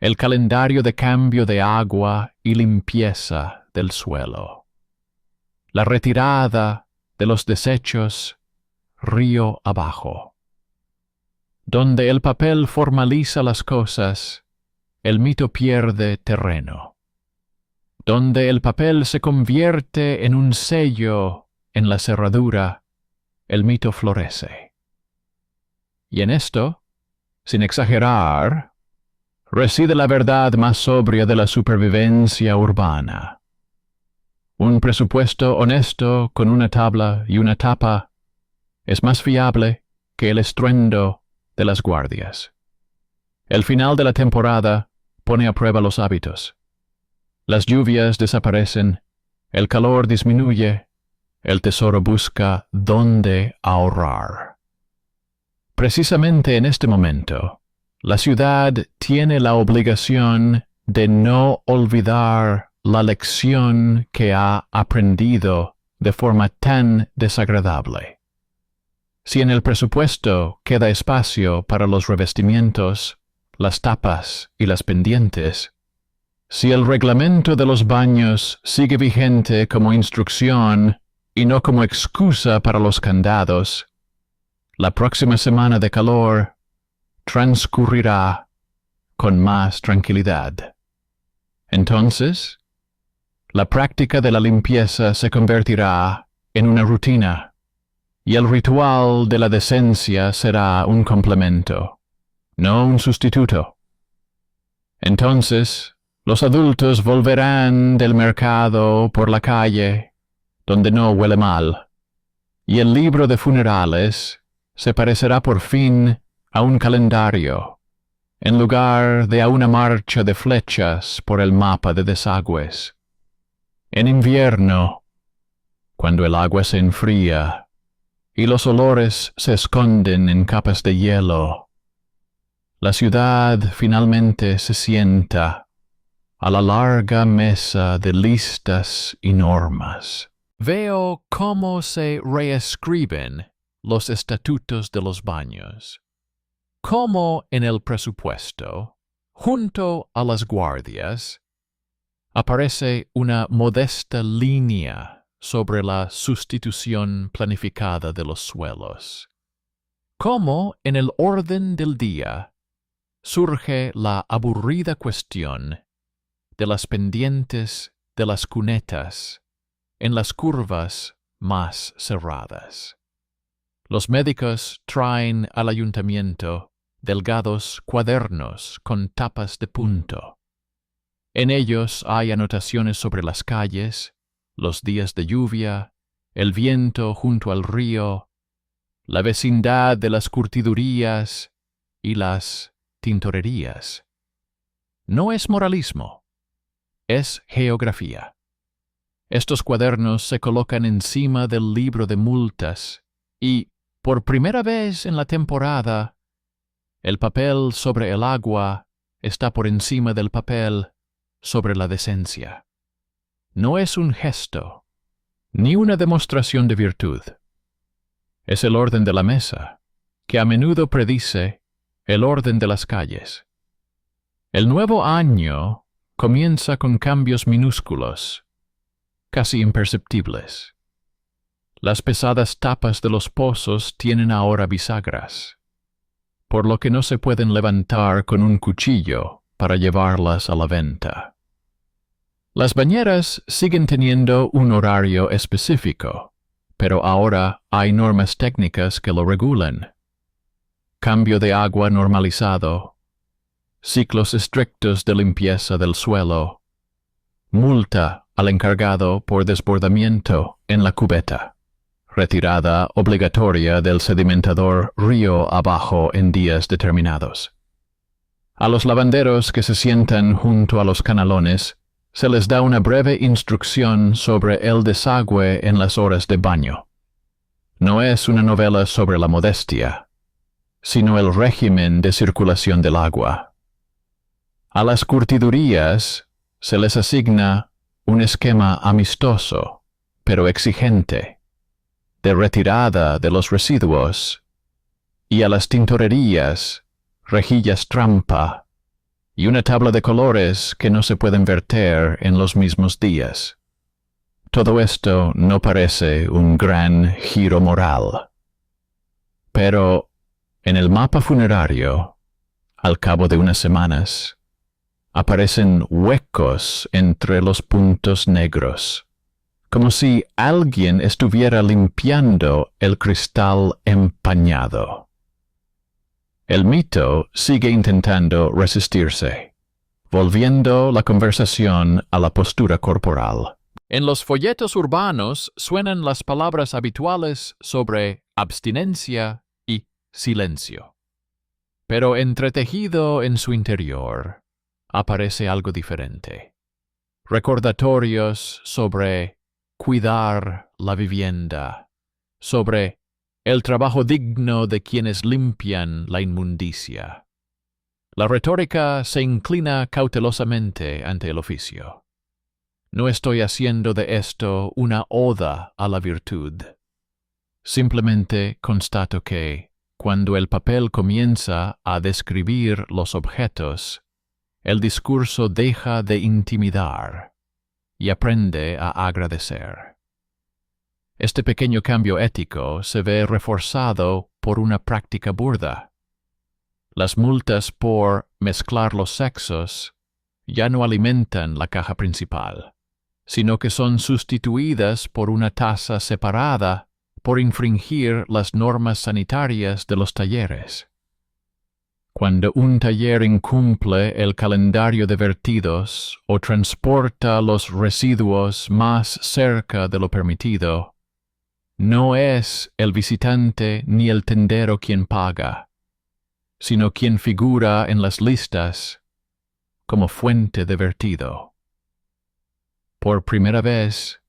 el calendario de cambio de agua y limpieza del suelo, la retirada de los desechos río abajo. Donde el papel formaliza las cosas, el mito pierde terreno. Donde el papel se convierte en un sello en la cerradura, el mito florece. Y en esto, sin exagerar, reside la verdad más sobria de la supervivencia urbana. Un presupuesto honesto con una tabla y una tapa es más fiable que el estruendo de las guardias. El final de la temporada pone a prueba los hábitos. Las lluvias desaparecen, el calor disminuye, el tesoro busca dónde ahorrar. Precisamente en este momento, la ciudad tiene la obligación de no olvidar la lección que ha aprendido de forma tan desagradable. Si en el presupuesto queda espacio para los revestimientos, las tapas y las pendientes, si el reglamento de los baños sigue vigente como instrucción y no como excusa para los candados, la próxima semana de calor transcurrirá con más tranquilidad. Entonces, la práctica de la limpieza se convertirá en una rutina, y el ritual de la decencia será un complemento, no un sustituto. Entonces, los adultos volverán del mercado por la calle, donde no huele mal, y el libro de funerales se parecerá por fin a un calendario, en lugar de a una marcha de flechas por el mapa de desagües. En invierno, cuando el agua se enfría y los olores se esconden en capas de hielo, la ciudad finalmente se sienta a la larga mesa de listas y normas. Veo cómo se reescriben los estatutos de los baños. Cómo en el presupuesto, junto a las guardias, aparece una modesta línea sobre la sustitución planificada de los suelos. Cómo en el orden del día surge la aburrida cuestión de las pendientes de las cunetas en las curvas más cerradas. Los médicos traen al ayuntamiento delgados cuadernos con tapas de punto. En ellos hay anotaciones sobre las calles, los días de lluvia, el viento junto al río, la vecindad de las curtidurías y las tintorerías. No es moralismo, es geografía. Estos cuadernos se colocan encima del libro de multas y, por primera vez en la temporada, el papel sobre el agua está por encima del papel sobre la decencia. No es un gesto, ni una demostración de virtud. Es el orden de la mesa, que a menudo predice el orden de las calles. El nuevo año comienza con cambios minúsculos, casi imperceptibles. Las pesadas tapas de los pozos tienen ahora bisagras, por lo que no se pueden levantar con un cuchillo para llevarlas a la venta. Las bañeras siguen teniendo un horario específico, pero ahora hay normas técnicas que lo regulan. Cambio de agua normalizado, ciclos estrictos de limpieza del suelo, multa al encargado por desbordamiento en la cubeta, retirada obligatoria del sedimentador río abajo en días determinados. A los lavanderos que se sientan junto a los canalones se les da una breve instrucción sobre el desagüe en las horas de baño. No es una novela sobre la modestia, sino el régimen de circulación del agua. A las curtidurías se les asigna un esquema amistoso, pero exigente, de retirada de los residuos, y a las tintorerías, rejillas trampa, y una tabla de colores que no se pueden verter en los mismos días. Todo esto no parece un gran giro moral. Pero en el mapa funerario, al cabo de unas semanas, aparecen huecos entre los puntos negros, como si alguien estuviera limpiando el cristal empañado. El mito sigue intentando resistirse, volviendo la conversación a la postura corporal. En los folletos urbanos suenan las palabras habituales sobre abstinencia y silencio. Pero entretejido en su interior aparece algo diferente. Recordatorios sobre cuidar la vivienda, sobre el trabajo digno de quienes limpian la inmundicia. La retórica se inclina cautelosamente ante el oficio. No estoy haciendo de esto una oda a la virtud. Simplemente constato que, cuando el papel comienza a describir los objetos, el discurso deja de intimidar y aprende a agradecer. Este pequeño cambio ético se ve reforzado por una práctica burda. Las multas por mezclar los sexos ya no alimentan la caja principal, sino que son sustituidas por una tasa separada por infringir las normas sanitarias de los talleres. Cuando un taller incumple el calendario de vertidos o transporta los residuos más cerca de lo permitido, no es el visitante ni el tendero quien paga, sino quien figura en las listas como fuente de vertido. Por primera vez,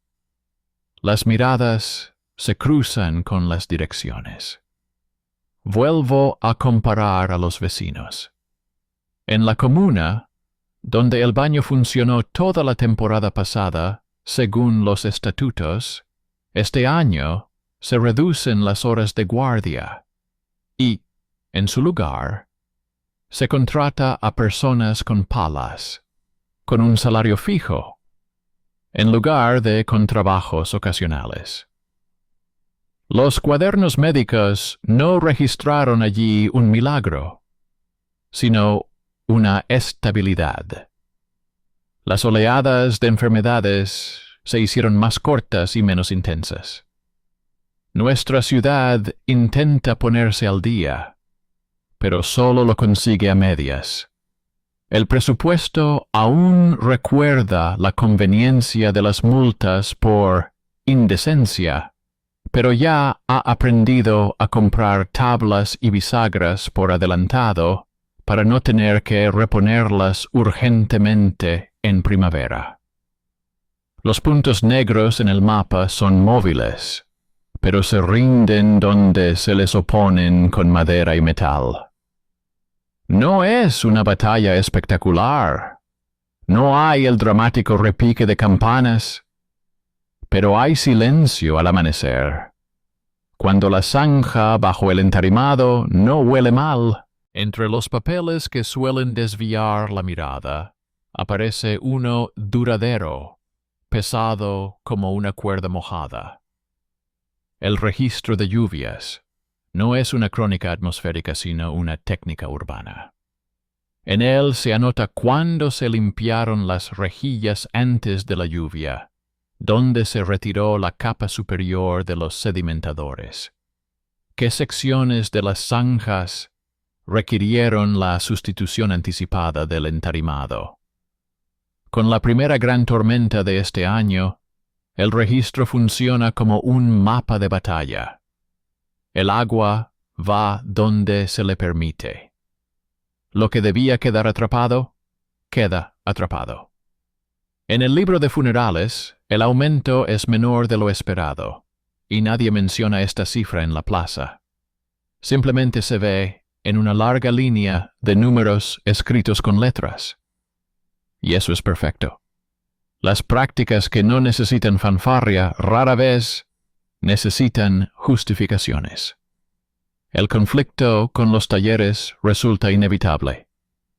las miradas se cruzan con las direcciones. Vuelvo a comparar a los vecinos. En la comuna, donde el baño funcionó toda la temporada pasada, según los estatutos, este año se reducen las horas de guardia y, en su lugar, se contrata a personas con palas, con un salario fijo, en lugar de con trabajos ocasionales. Los cuadernos médicos no registraron allí un milagro, sino una estabilidad. Las oleadas de enfermedades se hicieron más cortas y menos intensas. Nuestra ciudad intenta ponerse al día, pero solo lo consigue a medias. El presupuesto aún recuerda la conveniencia de las multas por indecencia, pero ya ha aprendido a comprar tablas y bisagras por adelantado para no tener que reponerlas urgentemente en primavera. Los puntos negros en el mapa son móviles, pero se rinden donde se les oponen con madera y metal. No es una batalla espectacular. No hay el dramático repique de campanas, pero hay silencio al amanecer. Cuando la zanja bajo el entarimado no huele mal. Entre los papeles que suelen desviar la mirada, aparece uno duradero, pesado como una cuerda mojada. El registro de lluvias no es una crónica atmosférica sino una técnica urbana. En él se anota cuándo se limpiaron las rejillas antes de la lluvia, dónde se retiró la capa superior de los sedimentadores, qué secciones de las zanjas requirieron la sustitución anticipada del entarimado. Con la primera gran tormenta de este año, el registro funciona como un mapa de batalla. El agua va donde se le permite. Lo que debía quedar atrapado, queda atrapado. En el libro de funerales, el aumento es menor de lo esperado, y nadie menciona esta cifra en la plaza. Simplemente se ve en una larga línea de números escritos con letras. Y eso es perfecto. Las prácticas que no necesitan fanfarria rara vez necesitan justificaciones. El conflicto con los talleres resulta inevitable,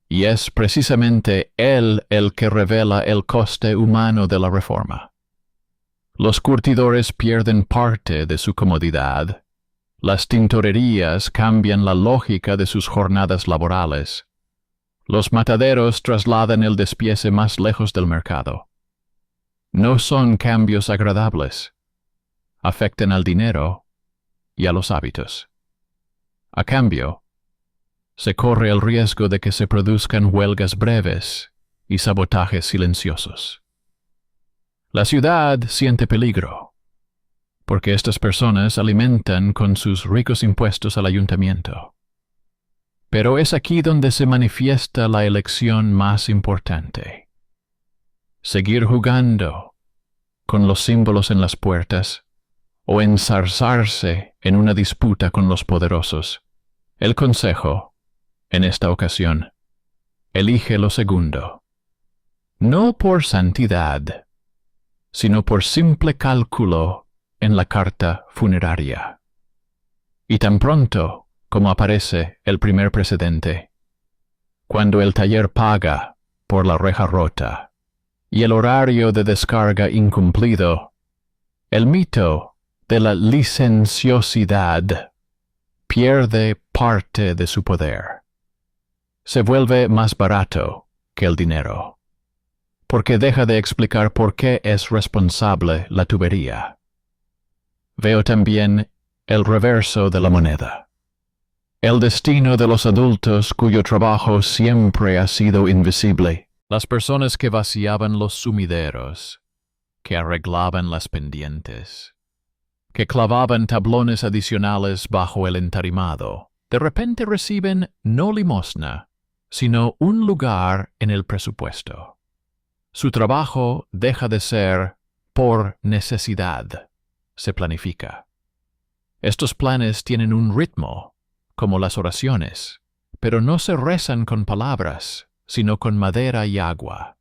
y es precisamente él el que revela el coste humano de la reforma. Los curtidores pierden parte de su comodidad, las tintorerías cambian la lógica de sus jornadas laborales, los mataderos trasladan el despiece más lejos del mercado. No son cambios agradables. Afectan al dinero y a los hábitos. A cambio, se corre el riesgo de que se produzcan huelgas breves y sabotajes silenciosos. La ciudad siente peligro, porque estas personas alimentan con sus ricos impuestos al ayuntamiento. Pero es aquí donde se manifiesta la elección más importante. Seguir jugando con los símbolos en las puertas o ensarzarse en una disputa con los poderosos. El Consejo, en esta ocasión, elige lo segundo. No por santidad, sino por simple cálculo en la carta funeraria. Y tan pronto como aparece el primer precedente, cuando el taller paga por la reja rota y el horario de descarga incumplido, el mito de la licenciosidad pierde parte de su poder. Se vuelve más barato que el dinero, porque deja de explicar por qué es responsable la tubería. Veo también el reverso de la moneda. El destino de los adultos cuyo trabajo siempre ha sido invisible. Las personas que vaciaban los sumideros, que arreglaban las pendientes, que clavaban tablones adicionales bajo el entarimado, de repente reciben no limosna, sino un lugar en el presupuesto. Su trabajo deja de ser por necesidad, se planifica. Estos planes tienen un ritmo, como las oraciones, pero no se rezan con palabras, sino con madera y agua.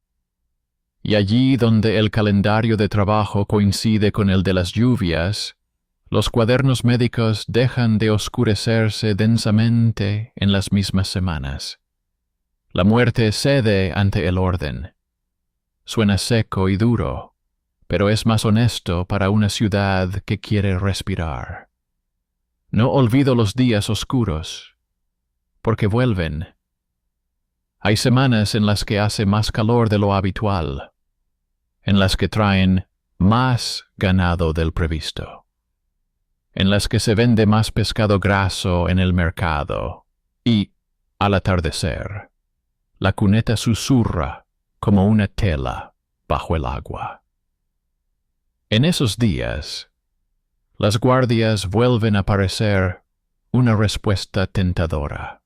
Y allí donde el calendario de trabajo coincide con el de las lluvias, los cuadernos médicos dejan de oscurecerse densamente en las mismas semanas. La muerte cede ante el orden. Suena seco y duro, pero es más honesto para una ciudad que quiere respirar. No olvido los días oscuros, porque vuelven. Hay semanas en las que hace más calor de lo habitual, en las que traen más ganado del previsto, en las que se vende más pescado graso en el mercado y, al atardecer, La cuneta susurra como una tela bajo el agua. En esos días, las guardias vuelven a parecer una respuesta tentadora.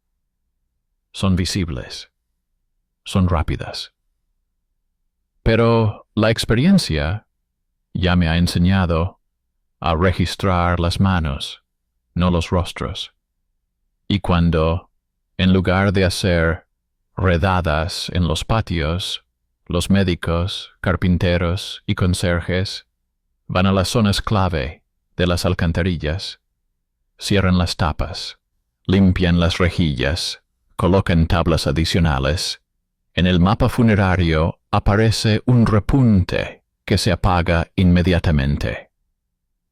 Son visibles, son rápidas. Pero la experiencia ya me ha enseñado a registrar las manos, no los rostros. Y cuando, en lugar de hacer redadas en los patios, los médicos, carpinteros y conserjes van a las zonas clave de las alcantarillas, cierran las tapas, limpian las rejillas, colocan tablas adicionales, en el mapa funerario aparece un repunte que se apaga inmediatamente.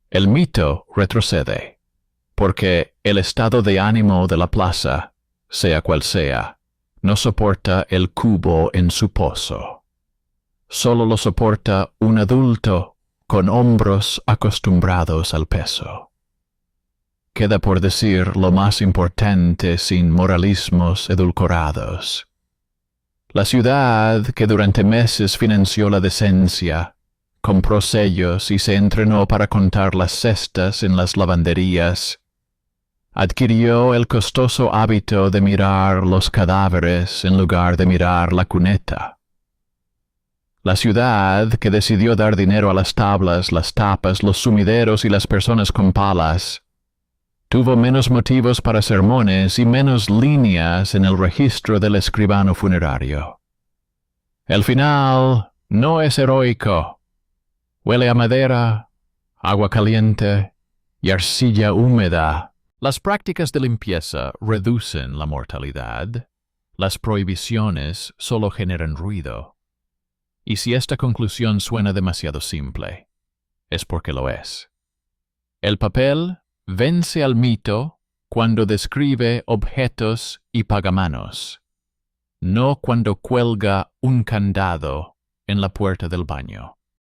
El mito retrocede, porque el estado de ánimo de la plaza, sea cual sea, no soporta el cubo en su pozo. Solo lo soporta un adulto con hombros acostumbrados al peso. Queda por decir lo más importante sin moralismos edulcorados. La ciudad, que durante meses financió la decencia, compró sellos y se entrenó para contar las cestas en las lavanderías, adquirió el costoso hábito de mirar los cadáveres en lugar de mirar la cuneta. La ciudad, que decidió dar dinero a las tablas, las tapas, los sumideros y las personas con palas, tuvo menos motivos para sermones y menos líneas en el registro del escribano funerario. El final no es heroico. Huele a madera, agua caliente y arcilla húmeda. Las prácticas de limpieza reducen la mortalidad. Las prohibiciones solo generan ruido. Y si esta conclusión suena demasiado simple, es porque lo es. El papel vence al mito cuando describe objetos y pagamanos, no cuando cuelga un candado en la puerta del baño.